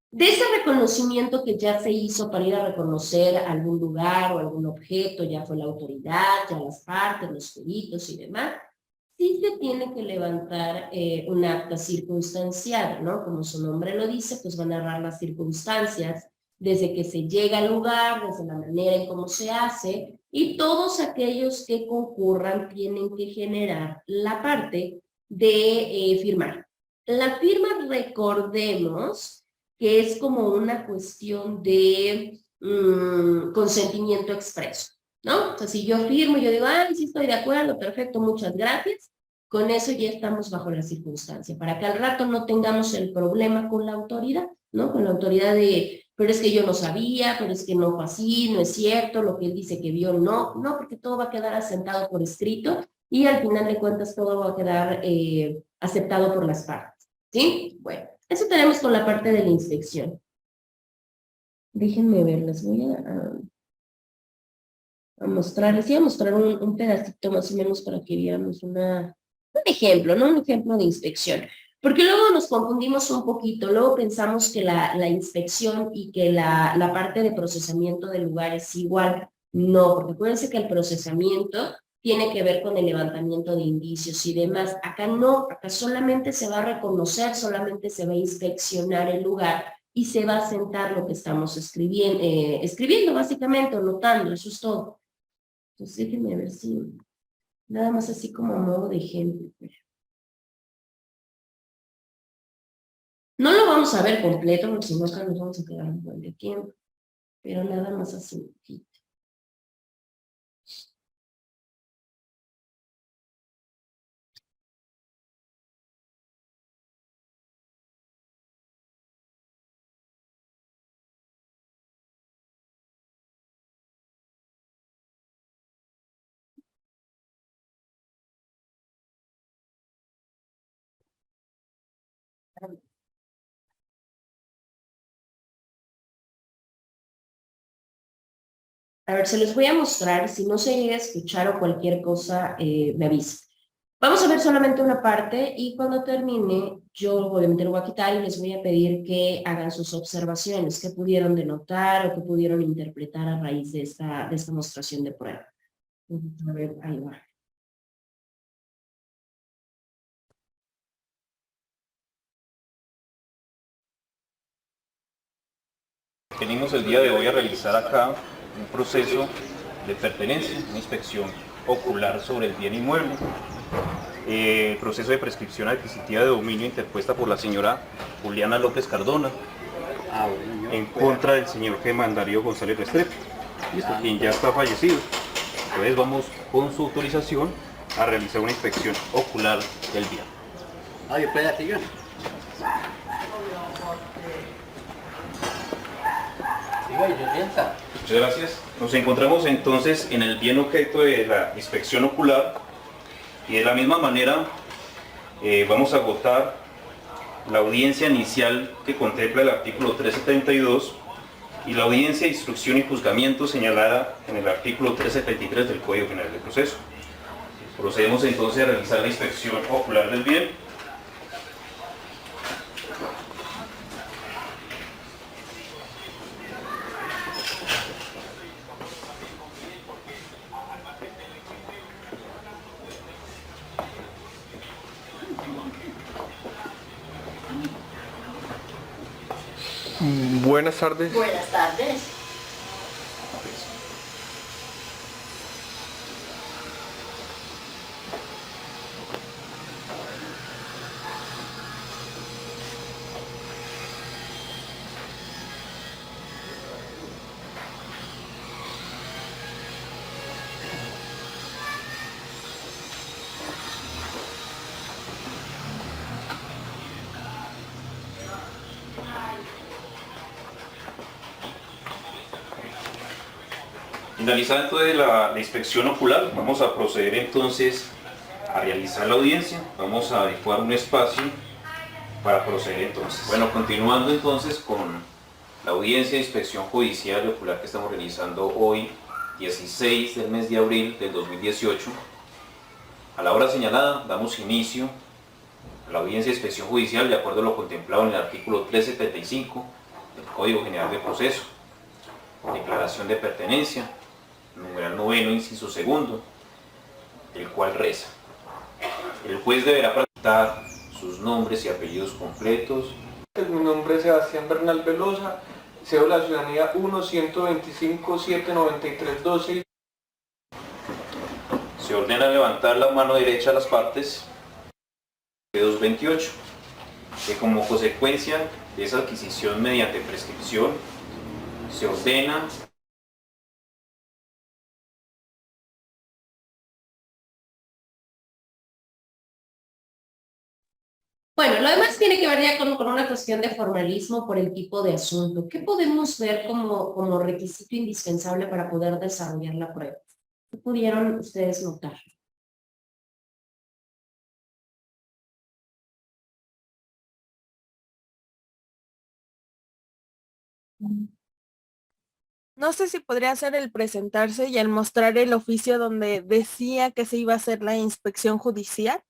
De ese reconocimiento que ya se hizo para ir a reconocer algún lugar o algún objeto, ya fue la autoridad, ya las partes, los peritos y demás, sí se tiene que levantar un acta circunstancial, ¿no? Como su nombre lo dice, pues va a narrar las circunstancias, desde que se llega al lugar, desde la manera en cómo se hace, y todos aquellos que concurran tienen que generar la parte de firmar. La firma, recordemos que es como una cuestión de consentimiento expreso, ¿no? O sea, si yo firmo, yo digo, ay, sí estoy de acuerdo, perfecto, muchas gracias, con eso ya estamos bajo la circunstancia, para que al rato no tengamos el problema con la autoridad, ¿no? Con la autoridad de pero es que yo no sabía, pero es que no fue así, no es cierto, lo que él dice que vio, no, porque todo va a quedar asentado por escrito y al final de cuentas todo va a quedar aceptado por las partes, ¿sí? Bueno, eso tenemos con la parte de la inspección. Déjenme ver, les voy a mostrar, les voy a mostrar un pedacito más o menos para que veamos un ejemplo, ¿no? Un ejemplo de inspección. Porque luego nos confundimos un poquito, luego pensamos que la inspección y que la parte de procesamiento del lugar es igual. No, porque acuérdense que el procesamiento tiene que ver con el levantamiento de indicios y demás. Acá no, acá solamente se va a reconocer, solamente se va a inspeccionar el lugar y se va a sentar lo que estamos escribiendo básicamente, o notando, eso es todo. Entonces déjenme ver si, nada más así como a modo de ejemplo. No lo vamos a ver completo, porque si no acá nos vamos a quedar un buen de tiempo, pero nada más así un poquito. A ver, se los voy a mostrar, si no se llega a escuchar o cualquier cosa, me avisa. Vamos a ver solamente una parte y cuando termine, yo obviamente lo voy a quitar y les voy a pedir que hagan sus observaciones, que pudieron denotar o que pudieron interpretar a raíz de esta mostración de prueba. A ver, ahí va. Venimos el día de hoy a realizar acá un proceso de pertenencia, una inspección ocular sobre el bien inmueble. El proceso de prescripción adquisitiva de dominio interpuesta por la señora Juliana López Cardona en contra del señor Germán Darío González Restrepo, quien ya está fallecido. Entonces vamos con su autorización a realizar una inspección ocular del bien. Muchas gracias. Nos encontramos entonces en el bien objeto de la inspección ocular y de la misma manera vamos a agotar la audiencia inicial que contempla el artículo 372 y la audiencia de instrucción y juzgamiento señalada en el artículo 373 del Código General del Proceso. Procedemos entonces a realizar la inspección ocular del bien. Buenas tardes. Buenas tardes. Finalizada entonces la inspección ocular, vamos a proceder entonces a realizar la audiencia. Vamos a adecuar un espacio para proceder entonces. Bueno, continuando entonces con la audiencia de inspección judicial y ocular que estamos realizando hoy, 16 del mes de abril del 2018. A la hora señalada damos inicio a la audiencia de inspección judicial de acuerdo a lo contemplado en el artículo 375 del Código General de Proceso. Declaración de pertenencia, numeral 9, inciso segundo, el cual reza: el juez deberá presentar sus nombres y apellidos completos. Mi nombre es Sebastián Bernal Velosa, cédula de ciudadanía 1-125-793-12. Se ordena levantar la mano derecha a las partes de 228, que como consecuencia de esa adquisición mediante prescripción, se ordena Bueno, lo demás tiene que ver ya con una cuestión de formalismo por el tipo de asunto. ¿Qué podemos ver como requisito indispensable para poder desarrollar la prueba? ¿Qué pudieron ustedes notar? No sé si podría ser el presentarse y el mostrar el oficio donde decía que se iba a hacer la inspección judicial.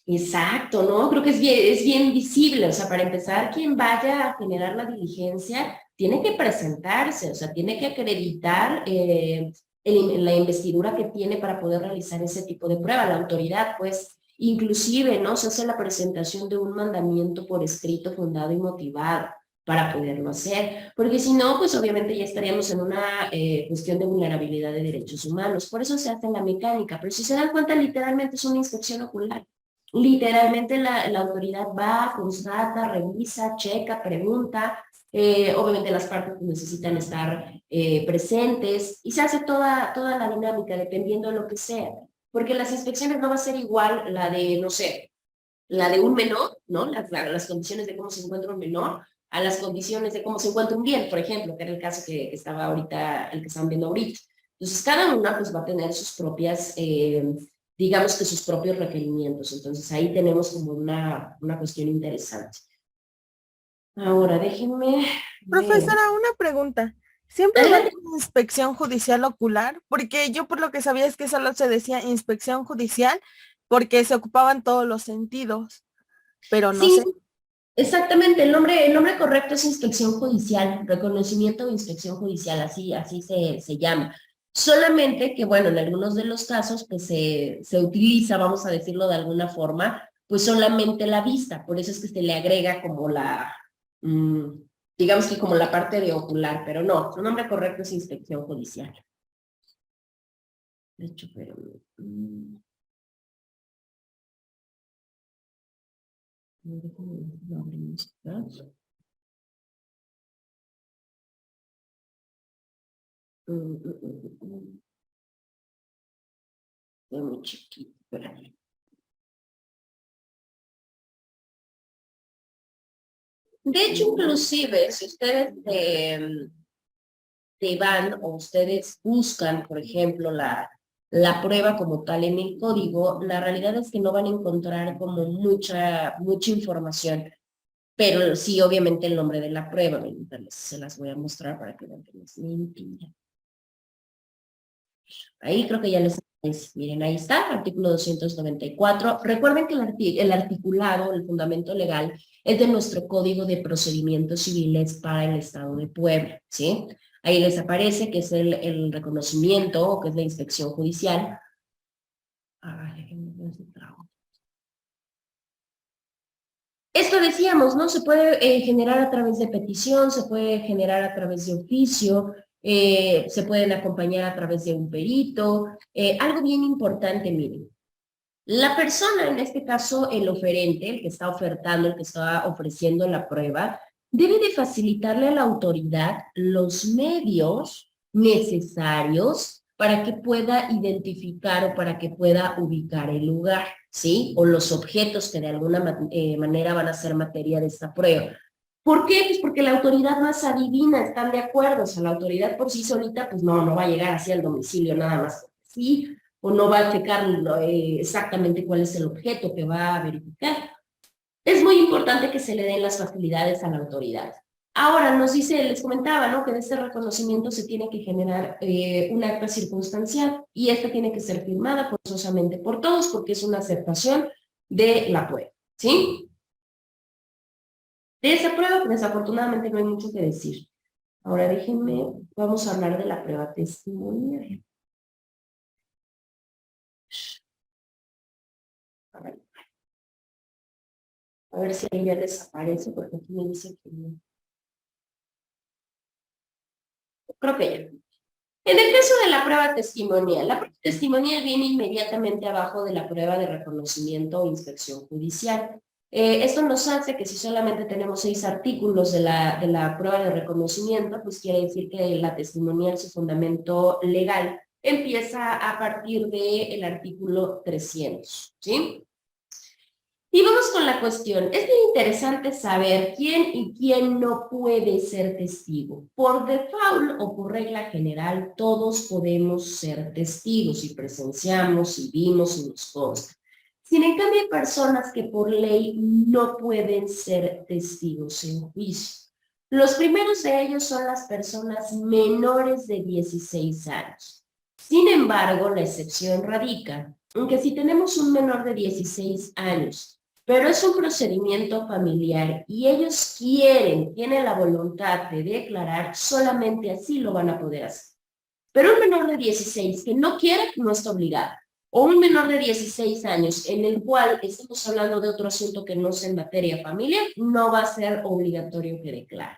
Exacto, ¿no? Creo que es bien visible. O sea, para empezar, quien vaya a generar la diligencia tiene que presentarse, o sea, tiene que acreditar la investidura que tiene para poder realizar ese tipo de prueba. La autoridad, pues, inclusive, ¿no? Se hace la presentación de un mandamiento por escrito, fundado y motivado para poderlo hacer, porque si no, pues obviamente ya estaríamos en una cuestión de vulnerabilidad de derechos humanos. Por eso se hace la mecánica, pero si se dan cuenta, literalmente es una inspección ocular. Literalmente la autoridad va, constata, revisa, checa, pregunta, obviamente las partes necesitan estar presentes y se hace toda la dinámica dependiendo de lo que sea, porque las inspecciones no va a ser igual la de, no sé, la de un menor, ¿no? Las condiciones de cómo se encuentra un menor, a las condiciones de cómo se encuentra un bien, por ejemplo, que era el caso que estaba ahorita, el que están viendo ahorita. Entonces, cada una pues va a tener sus propias, digamos que sus propios requerimientos. Entonces, ahí tenemos como una cuestión interesante. Ahora, déjenme ver. Profesora, una pregunta. ¿Siempre va a haber una inspección judicial ocular? Porque yo por lo que sabía es que solo se decía inspección judicial porque se ocupaban todos los sentidos, pero no Sí, sé. exactamente, el nombre correcto es inspección judicial, reconocimiento de inspección judicial, así se llama. Solamente que, bueno, en algunos de los casos, pues se utiliza, vamos a decirlo de alguna forma, pues solamente la vista, por eso es que se le agrega como mm, digamos que como la parte de ocular, pero no, su nombre correcto es inspección judicial. De hecho, pero... no abrimos acá. Es muy chiquito, espérame. De hecho, inclusive, si ustedes te van o ustedes buscan, por ejemplo, la prueba como tal en el código, la realidad es que no van a encontrar como mucha información, pero sí, obviamente, el nombre de la prueba. Se las voy a mostrar para que vean que no es mentira. Ahí creo que ya les... Miren, ahí está, artículo 294. Recuerden que el articulado, el fundamento legal, es de nuestro Código de Procedimientos Civiles para el Estado de Puebla, ¿sí? Ahí les aparece que es el reconocimiento o que es la inspección judicial. Esto decíamos, ¿no? Se puede generar a través de petición, se puede generar a través de oficio, se pueden acompañar a través de un perito. Algo bien importante, miren. La persona, en este caso el oferente, el que está ofertando, el que está ofreciendo la prueba, debe de facilitarle a la autoridad los medios necesarios para que pueda identificar o para que pueda ubicar el lugar, ¿sí? O los objetos que de alguna manera van a ser materia de esta prueba. ¿Por qué? Pues porque la autoridad más adivina, están de acuerdo, o sea, la autoridad por sí solita, pues no va a llegar así al domicilio nada más, sí, o no va a checar exactamente cuál es el objeto que va a verificar. Es muy importante que se le den las facilidades a la autoridad. Ahora nos dice, les comentaba, ¿no? Que de este reconocimiento se tiene que generar un acta circunstancial y esta tiene que ser firmada forzosamente por todos porque es una aceptación de la prueba, ¿sí? De esa prueba, desafortunadamente no hay mucho que decir. Ahora déjenme, vamos a hablar de la prueba testimonial. A ver si ahí ya desaparece, porque aquí me dice que no. Creo que ya. En el caso de la prueba testimonial, la prueba testimonial viene inmediatamente abajo de la prueba de reconocimiento o inspección judicial. Esto nos hace que si solamente tenemos 6 artículos de la prueba de reconocimiento, pues quiere decir que la testimonial, su fundamento legal, empieza a partir del artículo 300, ¿sí? Y vamos con la cuestión. Es muy interesante saber quién y quién no puede ser testigo. Por default o por regla general, todos podemos ser testigos y presenciamos y vimos y nos consta. Sin en cambio, hay personas que por ley no pueden ser testigos en juicio. Los primeros de ellos son las personas menores de 16 años. Sin embargo, la excepción radica en que si tenemos un menor de 16 años, pero es un procedimiento familiar y ellos tienen la voluntad de declarar, solamente así lo van a poder hacer. Pero un menor de 16 que no quiere, no está obligado. O un menor de 16 años en el cual estamos hablando de otro asunto que no es en materia familiar, no va a ser obligatorio que declare.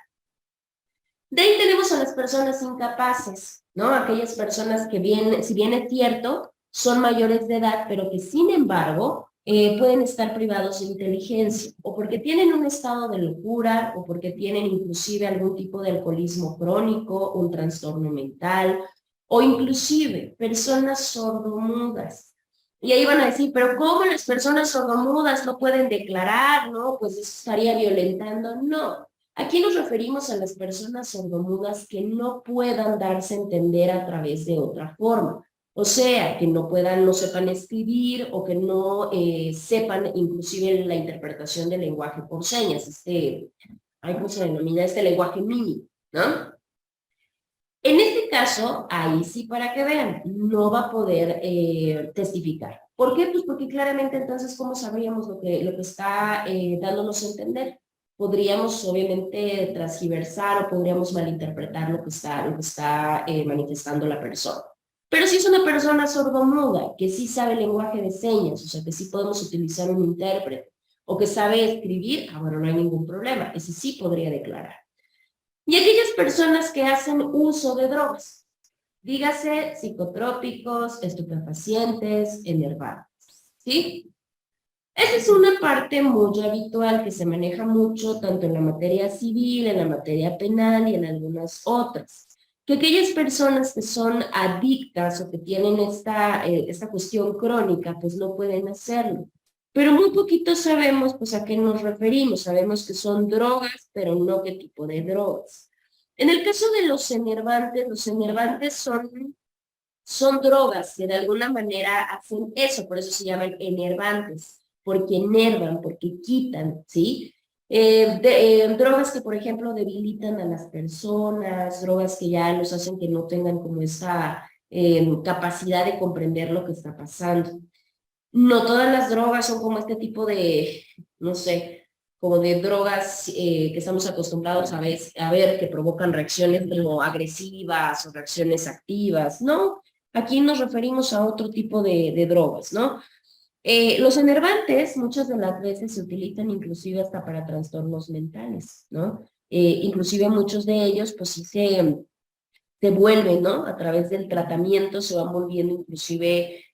De ahí tenemos a las personas incapaces, ¿no? Aquellas personas que si bien es cierto, son mayores de edad, pero que sin embargo pueden estar privados de inteligencia, o porque tienen un estado de locura, o porque tienen inclusive algún tipo de alcoholismo crónico, un trastorno mental, o inclusive personas sordomudas. Y ahí van a decir, pero ¿cómo las personas sordomudas no pueden declarar, no? Pues eso estaría violentando. No. Aquí nos referimos a las personas sordomudas que no puedan darse a entender a través de otra forma. O sea, que no sepan escribir o que no sepan inclusive la interpretación del lenguaje por señas, ¿cómo se denomina? Este lenguaje mímico, ¿no? En este caso, ahí sí, para que vean, no va a poder testificar. ¿Por qué? Pues porque claramente entonces, ¿cómo sabríamos lo que está dándonos a entender? Podríamos obviamente transgiversar o podríamos malinterpretar lo que está manifestando la persona. Pero si es una persona sordomuda, que sí sabe lenguaje de señas, o sea, que sí podemos utilizar un intérprete, o que sabe escribir, bueno, no hay ningún problema, ese sí podría declarar. Y aquellas personas que hacen uso de drogas, dígase psicotrópicos, estupefacientes, enervantes, ¿sí? Esa es una parte muy habitual que se maneja mucho tanto en la materia civil, en la materia penal y en algunas otras. Que aquellas personas que son adictas o que tienen esta cuestión crónica, pues no pueden hacerlo. Pero muy poquito sabemos pues a qué nos referimos. Sabemos que son drogas, pero no qué tipo de drogas. En el caso de los enervantes son drogas que de alguna manera hacen eso, por eso se llaman enervantes, porque enervan, porque quitan, ¿sí? Drogas que, por ejemplo, debilitan a las personas, drogas que ya los hacen que no tengan como esa capacidad de comprender lo que está pasando. No todas las drogas son como este tipo de, no sé, como de drogas que estamos acostumbrados a ver que provocan reacciones como agresivas o reacciones activas, ¿no? Aquí nos referimos a otro tipo de drogas, ¿no? Los enervantes muchas de las veces se utilizan inclusive hasta para trastornos mentales, ¿no? Inclusive muchos de ellos pues sí se vuelven, ¿no? A través del tratamiento se van volviendo inclusive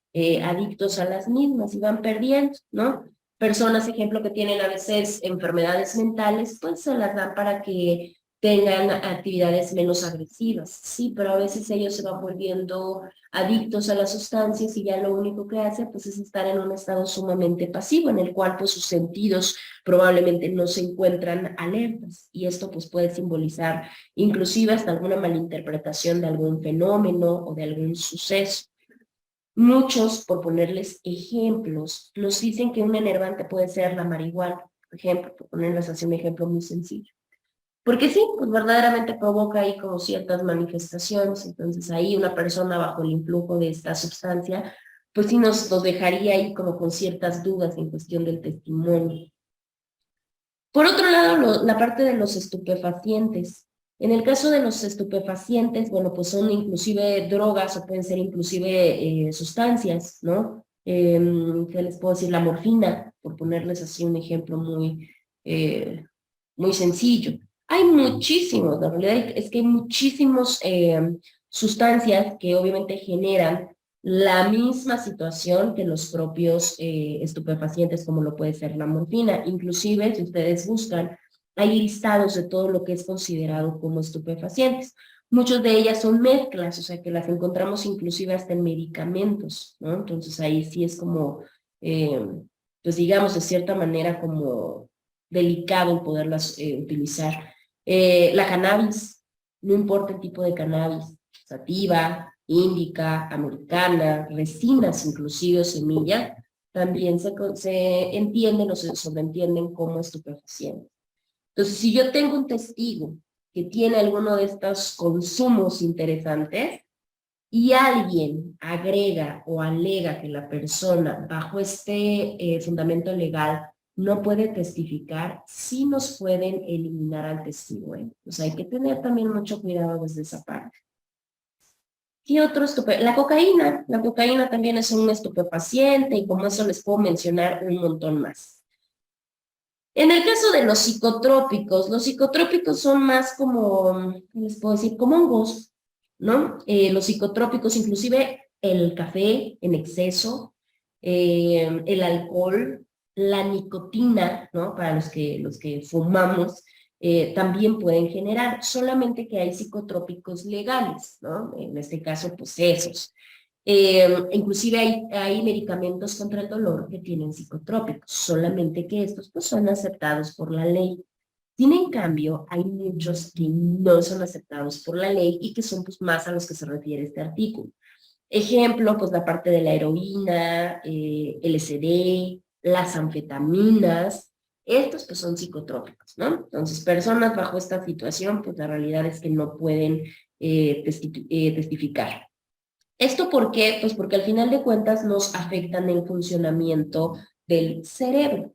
adictos a las mismas y van perdiendo, ¿no? Personas, ejemplo, que tienen a veces enfermedades mentales, pues se las dan para que tengan actividades menos agresivas, sí, pero a veces ellos se van volviendo adictos a las sustancias y ya lo único que hace pues es estar en un estado sumamente pasivo en el cual pues sus sentidos probablemente no se encuentran alertas y esto pues puede simbolizar inclusive hasta alguna malinterpretación de algún fenómeno o de algún suceso. Muchos, por ponerles ejemplos, nos dicen que un enervante puede ser la marihuana, por ejemplo, por ponerles así un ejemplo muy sencillo. Porque sí, pues verdaderamente provoca ahí como ciertas manifestaciones, entonces ahí una persona bajo el influjo de esta sustancia, pues sí nos dejaría ahí como con ciertas dudas en cuestión del testimonio. Por otro lado, la parte de los estupefacientes. En el caso de los estupefacientes, bueno, pues son inclusive drogas o pueden ser inclusive sustancias, ¿no? ¿Qué les puedo decir? La morfina, por ponerles así un ejemplo muy sencillo. Hay muchísimos, la realidad es que hay muchísimos sustancias que obviamente generan la misma situación que los propios estupefacientes, como lo puede ser la morfina. Inclusive, si ustedes buscan, hay listados de todo lo que es considerado como estupefacientes. Muchas de ellas son mezclas, o sea que las encontramos inclusive hasta en medicamentos, ¿no? Entonces ahí sí es como pues digamos de cierta manera como delicado poderlas utilizar. La cannabis, no importa el tipo de cannabis, sativa, índica, americana, resinas inclusive, semilla, también se entienden o se sobreentienden como estupefacientes. Entonces, si yo tengo un testigo que tiene alguno de estos consumos interesantes y alguien agrega o alega que la persona bajo este fundamento legal no puede testificar, sí nos pueden eliminar al testigo. O sea, hay que tener también mucho cuidado desde esa parte. ¿Qué otro estupefaciente? La cocaína también es un estupefaciente y como eso les puedo mencionar un montón más. En el caso de los psicotrópicos son más como, ¿qué les puedo decir? Como hongos, ¿no? Los psicotrópicos, inclusive el café en exceso, el alcohol, la nicotina, ¿no? Para los que fumamos, también pueden generar, solamente que hay psicotrópicos legales, ¿no? En este caso, pues esos. Inclusive hay medicamentos contra el dolor que tienen psicotrópicos, solamente que estos pues, son aceptados por la ley. Sin en cambio, hay muchos que no son aceptados por la ley y que son pues, más a los que se refiere este artículo. Ejemplo, pues la parte de la heroína, LSD, las anfetaminas, estos pues son psicotrópicos, ¿no? Entonces, personas bajo esta situación, pues la realidad es que no pueden testificar. ¿Esto por qué? Pues porque al final de cuentas nos afectan el funcionamiento del cerebro.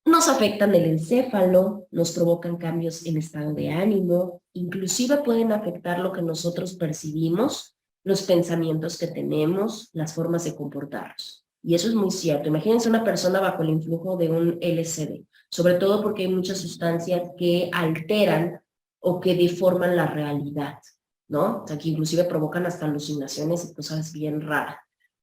Nos afectan el encéfalo, nos provocan cambios en estado de ánimo, inclusive pueden afectar lo que nosotros percibimos, los pensamientos que tenemos, las formas de comportarnos. Y eso es muy cierto. Imagínense una persona bajo el influjo de un LSD, sobre todo porque hay muchas sustancias que alteran o que deforman la realidad, ¿no? O sea, que inclusive provocan hasta alucinaciones y cosas bien raras.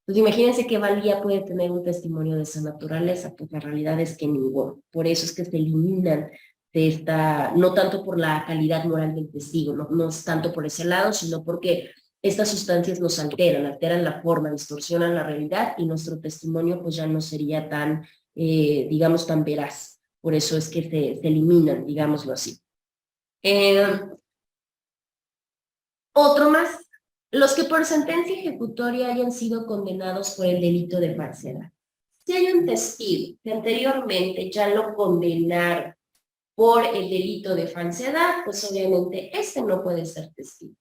Entonces, imagínense qué valía puede tener un testimonio de esa naturaleza, pues la realidad es que ninguno. Por eso es que se eliminan de esta, no tanto por la calidad moral del testigo, no es tanto por ese lado, sino porque estas sustancias nos alteran la forma, distorsionan la realidad y nuestro testimonio pues ya no sería tan, digamos, tan veraz. Por eso es que se eliminan, digámoslo así. Otro más, los que por sentencia ejecutoria hayan sido condenados por el delito de falsedad. Si hay un testigo que anteriormente ya lo condenaron por el delito de falsedad, pues obviamente este no puede ser testigo.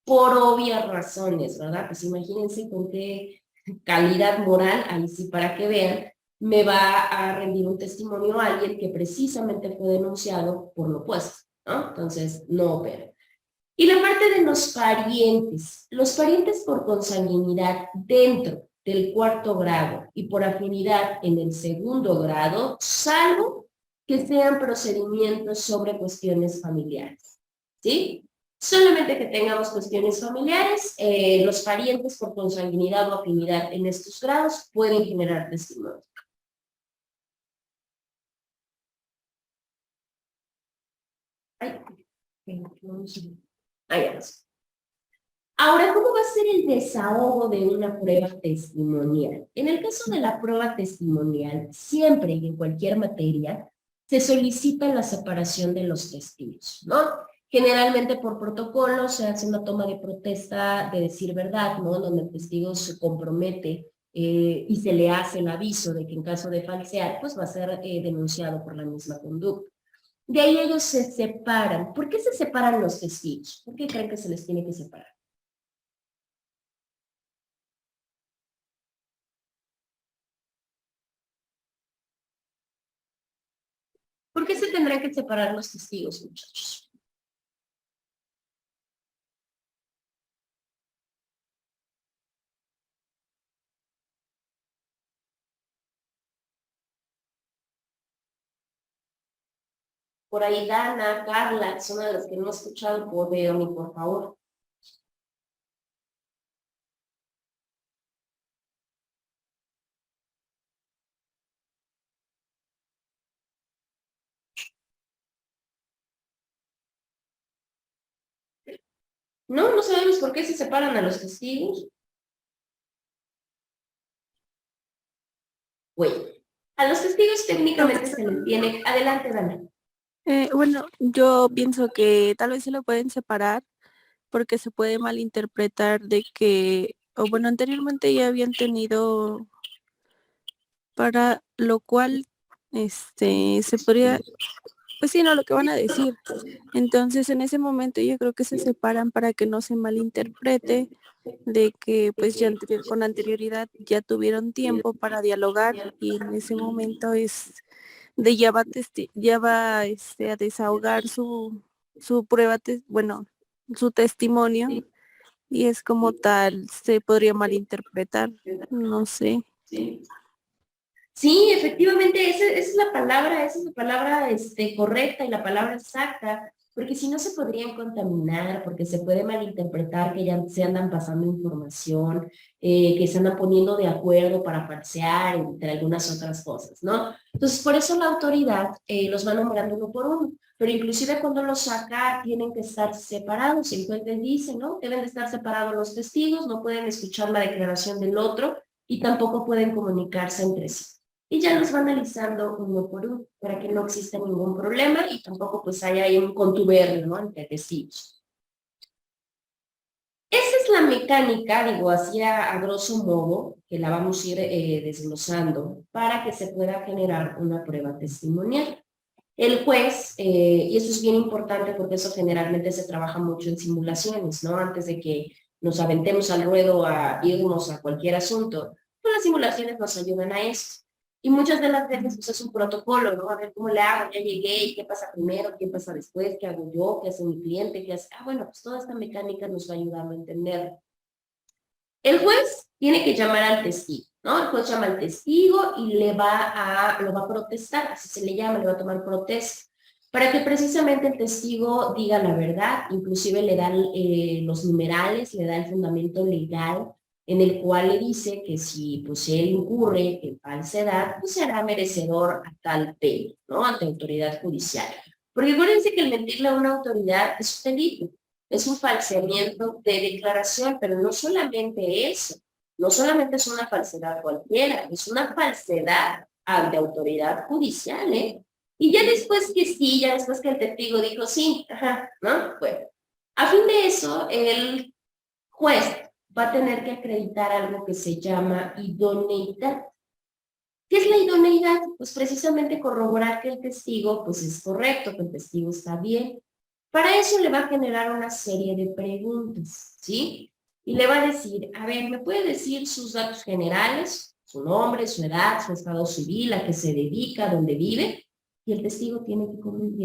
Por obvias razones, ¿verdad? Pues imagínense con qué calidad moral, ahí sí para que vean, me va a rendir un testimonio a alguien que precisamente fue denunciado por lo opuesto, ¿no? Entonces, no opera. Y la parte de los parientes por consanguinidad dentro del cuarto grado y por afinidad en el segundo grado, salvo que sean procedimientos sobre cuestiones familiares, ¿sí? Solamente que tengamos cuestiones familiares, los parientes por consanguinidad o afinidad en estos grados pueden generar testimonio. Ay, ya. Ahora, ¿cómo va a ser el desahogo de una prueba testimonial? En el caso de la prueba testimonial, siempre y en cualquier materia, se solicita la separación de los testigos, ¿no? Generalmente por protocolo se hace una toma de protesta de decir verdad, ¿no? Donde el testigo se compromete y se le hace el aviso de que en caso de falsear, pues va a ser denunciado por la misma conducta. De ahí ellos se separan. ¿Por qué se separan los testigos? ¿Por qué creen que se les tiene que separar? ¿Por qué se tendrán que separar los testigos, muchachos? Por ahí Dana, Carla, son de las que no he escuchado por Verónica, por favor. No sabemos por qué se separan a los testigos. Bueno, A los testigos técnicamente se les tiene... Adelante, Dana. Bueno, yo pienso que tal vez se lo pueden separar porque se puede malinterpretar de que, o bueno, anteriormente ya habían tenido, para lo cual, se podría, pues sí, no, lo que van a decir. Entonces, en ese momento yo creo que se separan para que no se malinterprete de que pues ya con anterioridad ya tuvieron tiempo para dialogar y en ese momento es de ya va a desahogar su prueba, bueno, su testimonio y es como tal, se podría malinterpretar, no sé. Sí, efectivamente, esa es la palabra correcta y la palabra exacta, porque si no se podrían contaminar, porque se puede malinterpretar que ya se andan pasando información, que se andan poniendo de acuerdo para parsear, entre algunas otras cosas, ¿no? Entonces, por eso la autoridad los va nombrando uno por uno, pero inclusive cuando los saca tienen que estar separados, el juez les dice, ¿no? Deben de estar separados los testigos, no pueden escuchar la declaración del otro y tampoco pueden comunicarse entre sí. Y ya los va analizando uno por uno para que no exista ningún problema y tampoco pues haya ahí un contubernio, ¿no?, entre testigos. Esa es la mecánica, digo, así a grosso modo, que la vamos a ir desglosando para que se pueda generar una prueba testimonial. El juez, y eso es bien importante porque eso generalmente se trabaja mucho en simulaciones, ¿no? Antes de que nos aventemos al ruedo a irnos a cualquier asunto, pues las simulaciones nos ayudan a eso. Y muchas de las veces pues, es un protocolo, ¿no? A ver cómo le hago, ya llegué, qué pasa primero, qué pasa después, qué hago yo, qué hace mi cliente, qué hace... bueno, pues toda esta mecánica nos va ayudando a entender. El juez tiene que llamar al testigo, ¿no? El juez llama al testigo y lo va a protestar, así se le llama, le va a tomar protesta, para que precisamente el testigo diga la verdad, inclusive le dan los numerales, le da el fundamento legal en el cual le dice que si pues él incurre en falsedad, pues será merecedor a tal pena, ¿no? Ante autoridad judicial. Porque acuérdense que el mentirle a una autoridad es un delito, es un falseamiento de declaración, pero no solamente eso, no solamente es una falsedad cualquiera, es una falsedad ante autoridad judicial, ¿eh? Y ya después que sí, ya después que el testigo dijo sí, ajá, ¿no? Bueno, a fin de eso, el juez va a tener que acreditar algo que se llama idoneidad. ¿Qué es la idoneidad? Pues precisamente corroborar que el testigo pues es correcto, que el testigo está bien. Para eso le va a generar una serie de preguntas, ¿sí? Y le va a decir, a ver, ¿me puede decir sus datos generales? Su nombre, su edad, su estado civil, a qué se dedica, dónde vive. Y el testigo tiene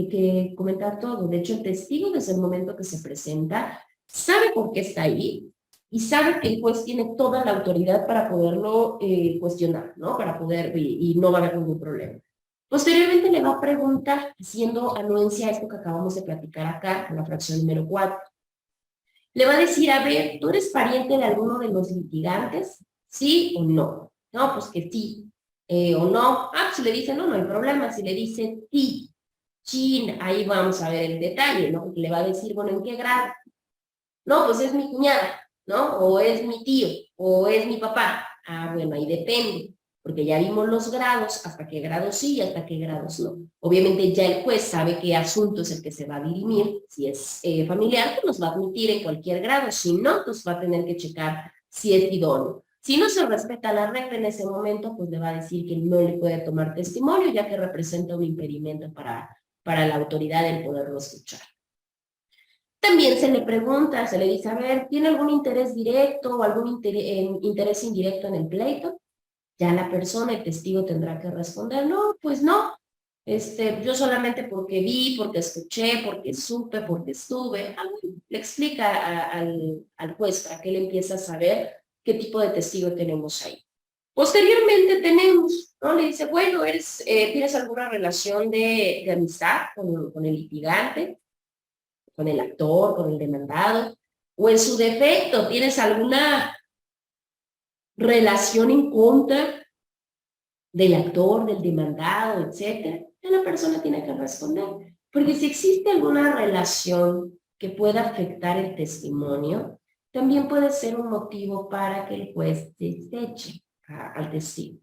que comentar todo. De hecho, el testigo desde el momento que se presenta sabe por qué está ahí y sabe que el juez tiene toda la autoridad para poderlo cuestionar, ¿no? Para poder, y no va a haber ningún problema. Posteriormente le va a preguntar, haciendo anuencia a esto que acabamos de platicar acá, en la fracción número 4. Le va a decir, a ver, ¿tú eres pariente de alguno de los litigantes? ¿Sí o no? No, pues que sí. ¿O no? Ah, si le dice no, no hay problema. Si le dice sí, chin, ahí vamos a ver el detalle, ¿no? Porque le va a decir, bueno, ¿en qué grado? No, pues es mi cuñada, ¿no? O es mi tío, o es mi papá. Ah, bueno, ahí depende, porque ya vimos los grados, hasta qué grados sí y hasta qué grados no. Obviamente ya el juez sabe qué asunto es el que se va a dirimir. Si es familiar, pues los va a admitir en cualquier grado. Si no, pues va a tener que checar si es idóneo. Si no se respeta la regla en ese momento, pues le va a decir que no le puede tomar testimonio, ya que representa un impedimento para la autoridad el poderlo escuchar. También se le pregunta, se le dice, a ver, ¿tiene algún interés directo o algún interés indirecto en el pleito? Ya la persona, el testigo, tendrá que responder, no, pues no. Yo solamente porque vi, porque escuché, porque supe, porque estuve. Le explica al juez para que él empiece a saber qué tipo de testigo tenemos ahí. Posteriormente tenemos, ¿no? Le dice, bueno, ¿tienes alguna relación de amistad con el litigante, con el actor, con el demandado? O en su defecto, ¿tienes alguna relación en contra del actor, del demandado, etcétera? La persona tiene que responder. Porque si existe alguna relación que pueda afectar el testimonio, también puede ser un motivo para que el juez deseche al testigo.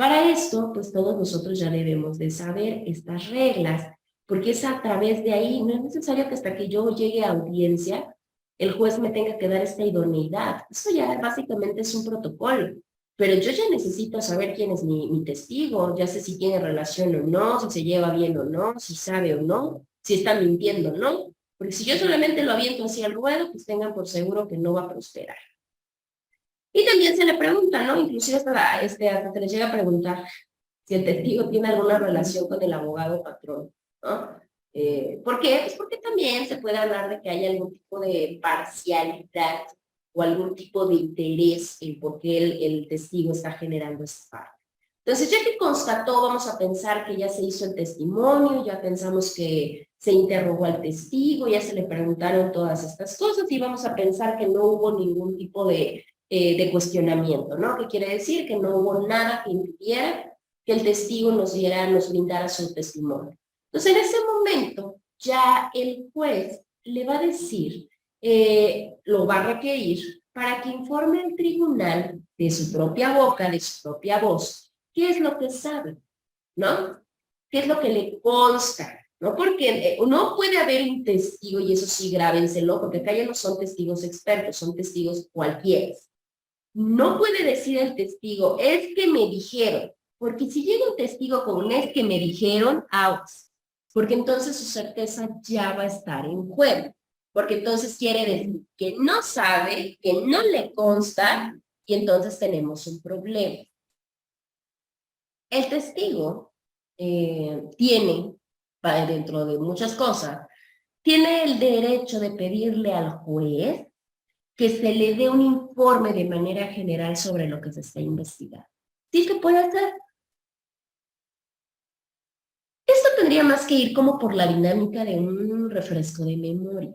Para esto, pues todos nosotros ya debemos de saber estas reglas, porque es a través de ahí, no es necesario que hasta que yo llegue a audiencia, el juez me tenga que dar esta idoneidad. Eso ya básicamente es un protocolo. Pero yo ya necesito saber quién es mi testigo, ya sé si tiene relación o no, si se lleva bien o no, si sabe o no, si está mintiendo o no. Porque si yo solamente lo aviento hacia el ruedo, pues tengan por seguro que no va a prosperar. Y también se le pregunta, ¿no? Inclusive hasta se les llega a preguntar si el testigo tiene alguna relación con el abogado patrón, ¿no? ¿Por qué? Pues porque también se puede hablar de que hay algún tipo de parcialidad o algún tipo de interés en por qué el testigo está generando esa parte. Entonces, ya que constató, vamos a pensar que ya se hizo el testimonio, ya pensamos que se interrogó al testigo, ya se le preguntaron todas estas cosas y vamos a pensar que no hubo ningún tipo de cuestionamiento, ¿no? ¿Qué quiere decir? Que no hubo nada que impidiera que el testigo nos brindara su testimonio. Entonces, en ese momento, ya el juez le va a decir, lo va a requerir para que informe al tribunal de su propia boca, de su propia voz, qué es lo que sabe, ¿no? ¿Qué es lo que le consta? ¿No? Porque no puede haber un testigo, y eso sí, grábenselo, porque acá ya no son testigos expertos, son testigos cualquiera. No puede decir el testigo, es que me dijeron, porque si llega un testigo con un es que me dijeron, aguas, porque entonces su certeza ya va a estar en juego, porque entonces quiere decir que no sabe, que no le consta, y entonces tenemos un problema. El testigo tiene, dentro de muchas cosas, tiene el derecho de pedirle al juez que se le dé un informe de manera general sobre lo que se está investigando. ¿Sí se puede hacer? Esto tendría más que ir como por la dinámica de un refresco de memoria,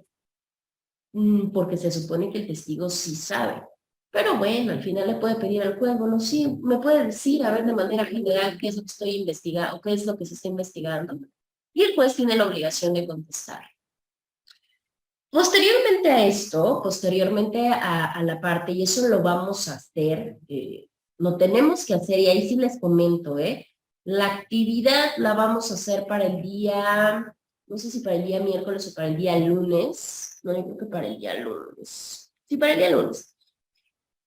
porque se supone que el testigo sí sabe. Pero bueno, al final le puede pedir al juez, bueno, sí, me puede decir, a ver, de manera general, qué es lo que estoy investigando, o qué es lo que se está investigando. Y el juez tiene la obligación de contestar. Posteriormente a esto, posteriormente a la parte, y eso lo vamos a hacer, lo tenemos que hacer, y ahí sí les comento, la actividad la vamos a hacer para el día, no sé si para el día miércoles o para el día lunes, no, yo creo que para el día lunes, sí, para el día lunes.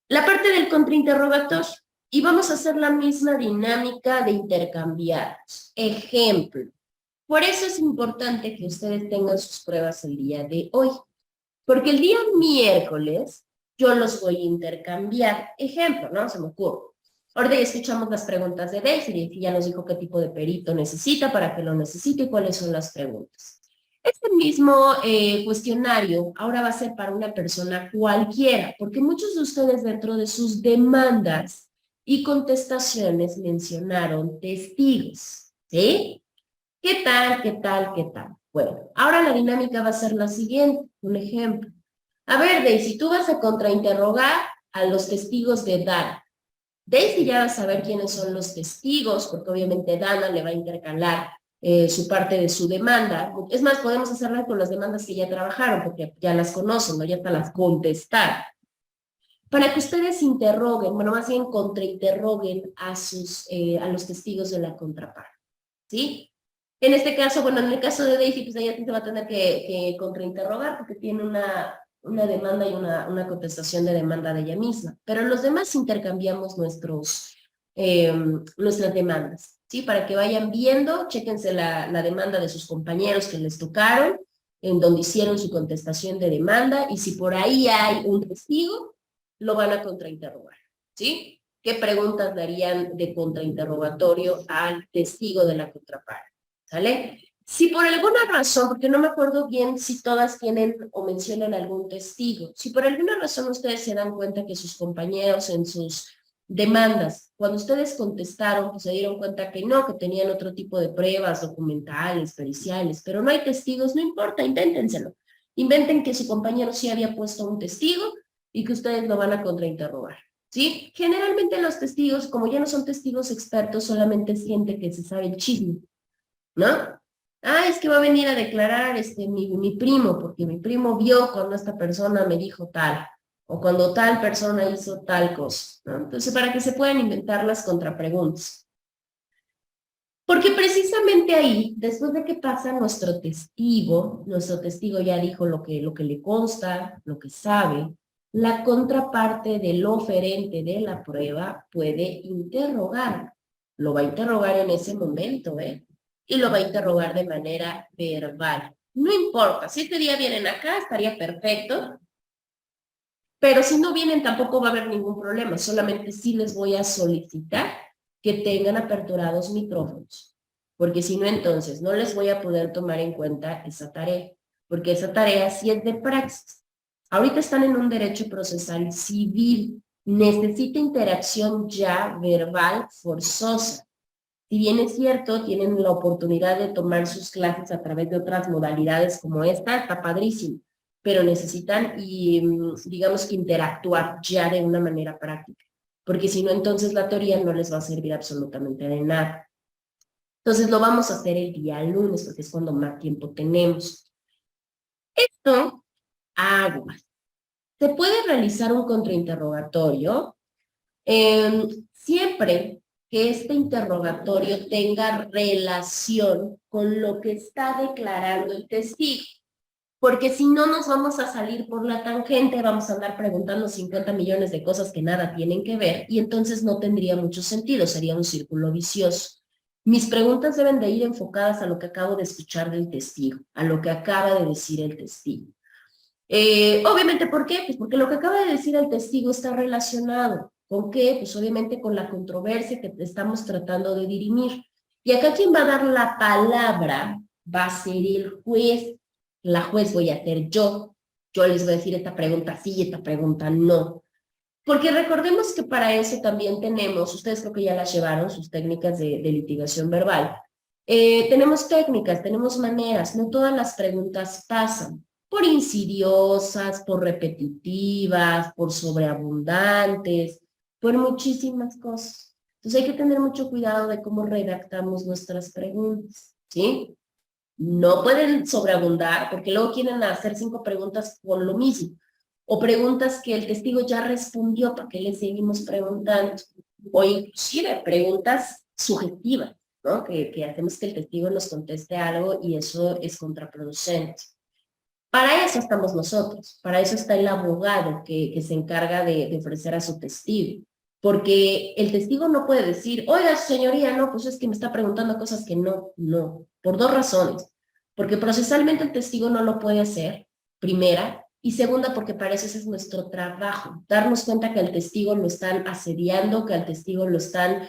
La parte del contrainterrogatorio, y vamos a hacer la misma dinámica de intercambiar. Ejemplo. Por eso es importante que ustedes tengan sus pruebas el día de hoy, porque el día miércoles yo los voy a intercambiar. Ejemplo, ¿no? Se me ocurre. Ahora ya escuchamos las preguntas de Daisy y ya nos dijo qué tipo de perito necesita, para qué lo necesita y cuáles son las preguntas. Este mismo cuestionario ahora va a ser para una persona cualquiera, porque muchos de ustedes dentro de sus demandas y contestaciones mencionaron testigos, ¿sí? ¿Qué tal, qué tal, qué tal? Bueno, ahora la dinámica va a ser la siguiente, un ejemplo. A ver, Daisy, tú vas a contrainterrogar a los testigos de Dana. Daisy ya va a saber quiénes son los testigos, porque obviamente Dana le va a intercalar su parte de su demanda. Es más, podemos hacerla con las demandas que ya trabajaron, porque ya las conocen, ¿no? Ya hasta las contestaron. Para que ustedes interroguen, bueno, más bien contrainterroguen a los testigos de la contraparte, ¿sí? En este caso, bueno, en el caso de Daisy, pues ella se va a tener que contrainterrogar porque tiene una demanda y una contestación de demanda de ella misma. Pero los demás intercambiamos nuestras demandas, ¿sí? Para que vayan viendo, chéquense la demanda de sus compañeros que les tocaron, en donde hicieron su contestación de demanda, y si por ahí hay un testigo, lo van a contrainterrogar, ¿sí? ¿Qué preguntas darían de contrainterrogatorio al testigo de la contraparte? ¿Sale? Si por alguna razón, porque no me acuerdo bien si todas tienen o mencionan algún testigo, si por alguna razón ustedes se dan cuenta que sus compañeros en sus demandas, cuando ustedes contestaron, pues se dieron cuenta que no, que tenían otro tipo de pruebas documentales, periciales, pero no hay testigos, no importa, invéntenselo. Inventen que su compañero sí había puesto un testigo y que ustedes lo van a contrainterrogar, ¿sí? Generalmente los testigos, como ya no son testigos expertos, solamente es gente que se sabe el chisme, ¿no? Ah, es que va a venir a declarar mi primo, porque mi primo vio cuando esta persona me dijo tal, o cuando tal persona hizo tal cosa, ¿no? Entonces, para que se puedan inventar las contrapreguntas. Porque precisamente ahí, después de que pasa nuestro testigo ya dijo lo que le consta, lo que sabe, la contraparte del oferente de la prueba puede interrogar. Lo va a interrogar en ese momento, ¿eh? Y lo va a interrogar de manera verbal. No importa, si este día vienen acá, estaría perfecto. Pero si no vienen, tampoco va a haber ningún problema. Solamente sí les voy a solicitar que tengan aperturados micrófonos. Porque si no, entonces no les voy a poder tomar en cuenta esa tarea. Porque esa tarea sí es de praxis. Ahorita están en un derecho procesal civil. Necesita interacción ya verbal forzosa. Si bien es cierto, tienen la oportunidad de tomar sus clases a través de otras modalidades como esta, está padrísimo, pero necesitan, digamos que interactuar ya de una manera práctica, porque si no, entonces la teoría no les va a servir absolutamente de nada. Entonces lo vamos a hacer el día lunes, porque es cuando más tiempo tenemos. Esto, aguas. Se puede realizar un contrainterrogatorio siempre que este interrogatorio tenga relación con lo que está declarando el testigo. Porque si no nos vamos a salir por la tangente, vamos a andar preguntando 50 millones de cosas que nada tienen que ver y entonces no tendría mucho sentido, sería un círculo vicioso. Mis preguntas deben de ir enfocadas a lo que acabo de escuchar del testigo, a lo que acaba de decir el testigo. Obviamente, ¿por qué? Pues porque lo que acaba de decir el testigo está relacionado. ¿Con qué? Pues obviamente con la controversia que estamos tratando de dirimir. Y acá quien va a dar la palabra va a ser el juez. La juez voy a ser yo. Yo les voy a decir esta pregunta sí y esta pregunta no. Porque recordemos que para eso también tenemos, ustedes creo que ya las llevaron, sus técnicas de litigación verbal. Tenemos técnicas, tenemos maneras, no todas las preguntas pasan por insidiosas, por repetitivas, por sobreabundantes, por muchísimas cosas. Entonces hay que tener mucho cuidado de cómo redactamos nuestras preguntas, ¿sí? No pueden sobreabundar porque luego quieren hacer 5 preguntas por lo mismo. O preguntas que el testigo ya respondió, ¿para qué le seguimos preguntando? O inclusive preguntas subjetivas, ¿no? Que hacemos que el testigo nos conteste algo y eso es contraproducente. Para eso estamos nosotros, para eso está el abogado que se encarga de ofrecer a su testigo. Porque el testigo no puede decir, oiga, señoría, no, pues es que me está preguntando cosas que no, por 2 razones. Porque procesalmente el testigo no lo puede hacer, primera, y segunda, porque para eso ese es nuestro trabajo, darnos cuenta que al testigo lo están asediando, que al testigo lo están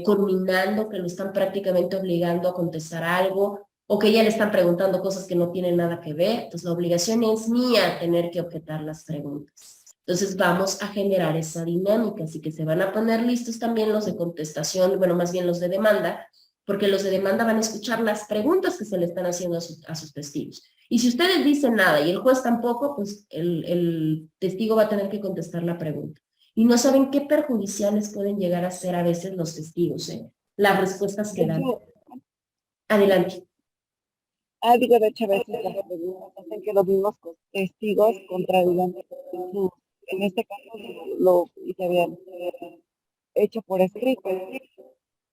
conminando, que lo están prácticamente obligando a contestar algo, o que ya le están preguntando cosas que no tienen nada que ver. Entonces la obligación es mía tener que objetar las preguntas. Entonces vamos a generar esa dinámica, así que se van a poner listos también los de contestación, bueno, más bien los de demanda, porque los de demanda van a escuchar las preguntas que se le están haciendo a sus testigos. Y si ustedes dicen nada y el juez tampoco, pues el testigo va a tener que contestar la pregunta. Y no saben qué perjudiciales pueden llegar a ser a veces los testigos, las respuestas que dan. Adelante. Digo, de hecho, a veces las preguntas hacen que los mismos testigos contradigan. En este caso, lo que habían hecho por escrito.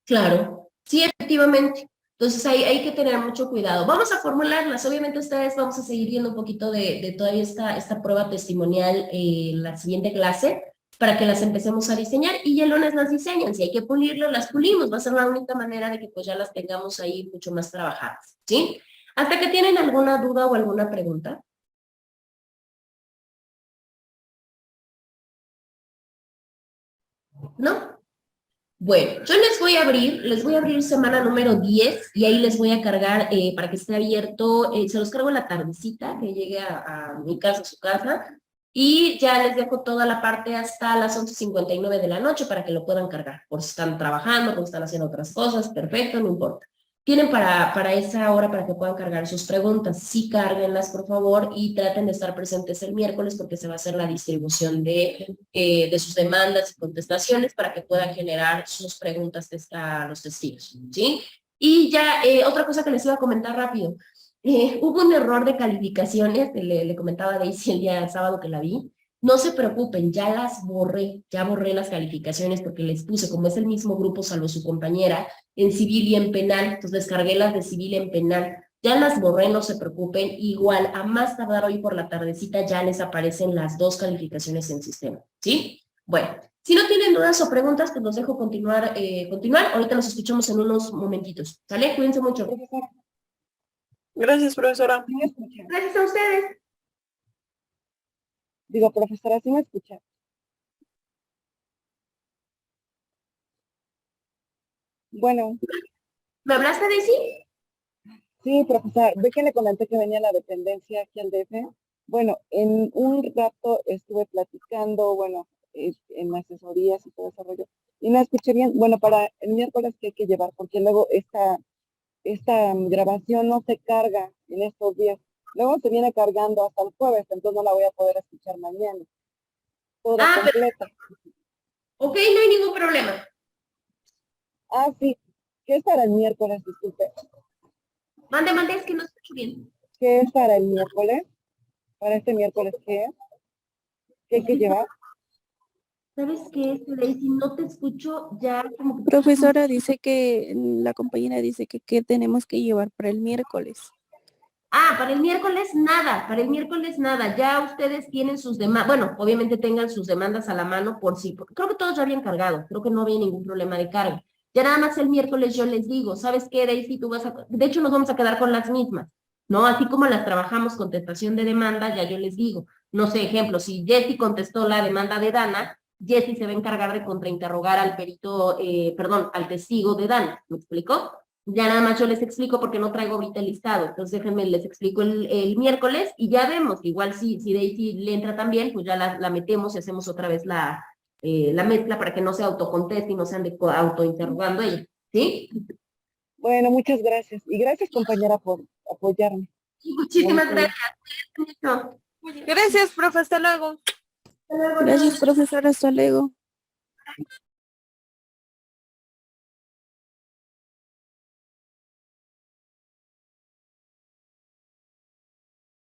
Claro, sí, efectivamente. Entonces hay que tener mucho cuidado. Vamos a formularlas. Obviamente ustedes vamos a seguir viendo un poquito de toda esta prueba testimonial en la siguiente clase para que las empecemos a diseñar y ya el lunes las diseñan. Si hay que pulirlas, las pulimos. Va a ser la única manera de que pues ya las tengamos ahí mucho más trabajadas, ¿sí? ¿Hasta que tienen alguna duda o alguna pregunta? ¿No? Bueno, yo les voy a abrir semana número 10 y ahí les voy a cargar para que esté abierto, se los cargo en la tardecita, que llegue a mi casa, a su casa, y ya les dejo toda la parte hasta las 11:59 de la noche para que lo puedan cargar, por si están trabajando, por si están haciendo otras cosas, perfecto, no importa. Tienen para esa hora para que puedan cargar sus preguntas. Sí, cárguenlas, por favor, y traten de estar presentes el miércoles porque se va a hacer la distribución de sus demandas y contestaciones para que puedan generar sus preguntas a los testigos, ¿sí? Y ya, otra cosa que les iba a comentar rápido. Hubo un error de calificaciones, le comentaba a Daisy el día sábado que la vi, No se preocupen, ya borré las calificaciones porque les puse, como es el mismo grupo salvo su compañera, en civil y en penal, entonces les cargué las de civil y en penal. Ya las borré, no se preocupen, igual a más tardar hoy por la tardecita ya les aparecen las 2 calificaciones en sistema, ¿sí? Bueno, si no tienen dudas o preguntas, pues los dejo continuar. Ahorita nos escuchamos en unos momentitos, ¿sale? Cuídense mucho. Profesora, Gracias, profesora. ¿sí me escucha? Gracias a ustedes. Digo, profesora, ¿sí me escucha? Bueno, ¿Me hablaste, Daisy? sí, profesora, ve que le comenté que venía la dependencia aquí al DF. Bueno, en un rato estuve platicando, bueno, en asesorías y todo ese rollo, y no escuché bien. Bueno, para el miércoles que hay que llevar, porque luego esta grabación no se carga en estos días. Luego se viene cargando hasta el jueves, entonces no la voy a poder escuchar mañana. Toda Ah, pero, completa. ok, no hay ningún problema. Ah, sí. ¿Qué es para el miércoles? Disculpe. Mande, es que no escucho bien. ¿Qué es para el miércoles? Para este miércoles, ¿qué es? ¿Qué hay que llevar? ¿Sabes qué, Daisy? No te escucho ya como que... Profesora dice que, la compañera dice que qué tenemos que llevar para el miércoles. Ah, para el miércoles nada, ya ustedes tienen sus demandas, bueno, obviamente tengan sus demandas a la mano por sí, porque creo que todos ya habían cargado, creo que no había ningún problema de carga. Ya nada más el miércoles yo les digo, ¿sabes qué, Daisy? De hecho nos vamos a quedar con las mismas, ¿no? Así como las trabajamos contestación de demanda, ya yo les digo, no sé, ejemplo, si Jessy contestó la demanda de Dana, Jessy se va a encargar de contrainterrogar al perito, al testigo de Dana, ¿me explicó? Ya nada más yo les explico porque no traigo ahorita el listado. Entonces déjenme, les explico el miércoles y ya vemos. Igual si Daisy le entra también, pues ya la metemos y hacemos otra vez la mezcla para que no se autoconteste y no se ande autointerrogando ella. ¿Sí? Bueno, muchas gracias. Y gracias, compañera, por apoyarme. Muchísimas Muy bien. gracias. Gracias, profe, hasta luego. Gracias, profesora. Hasta luego.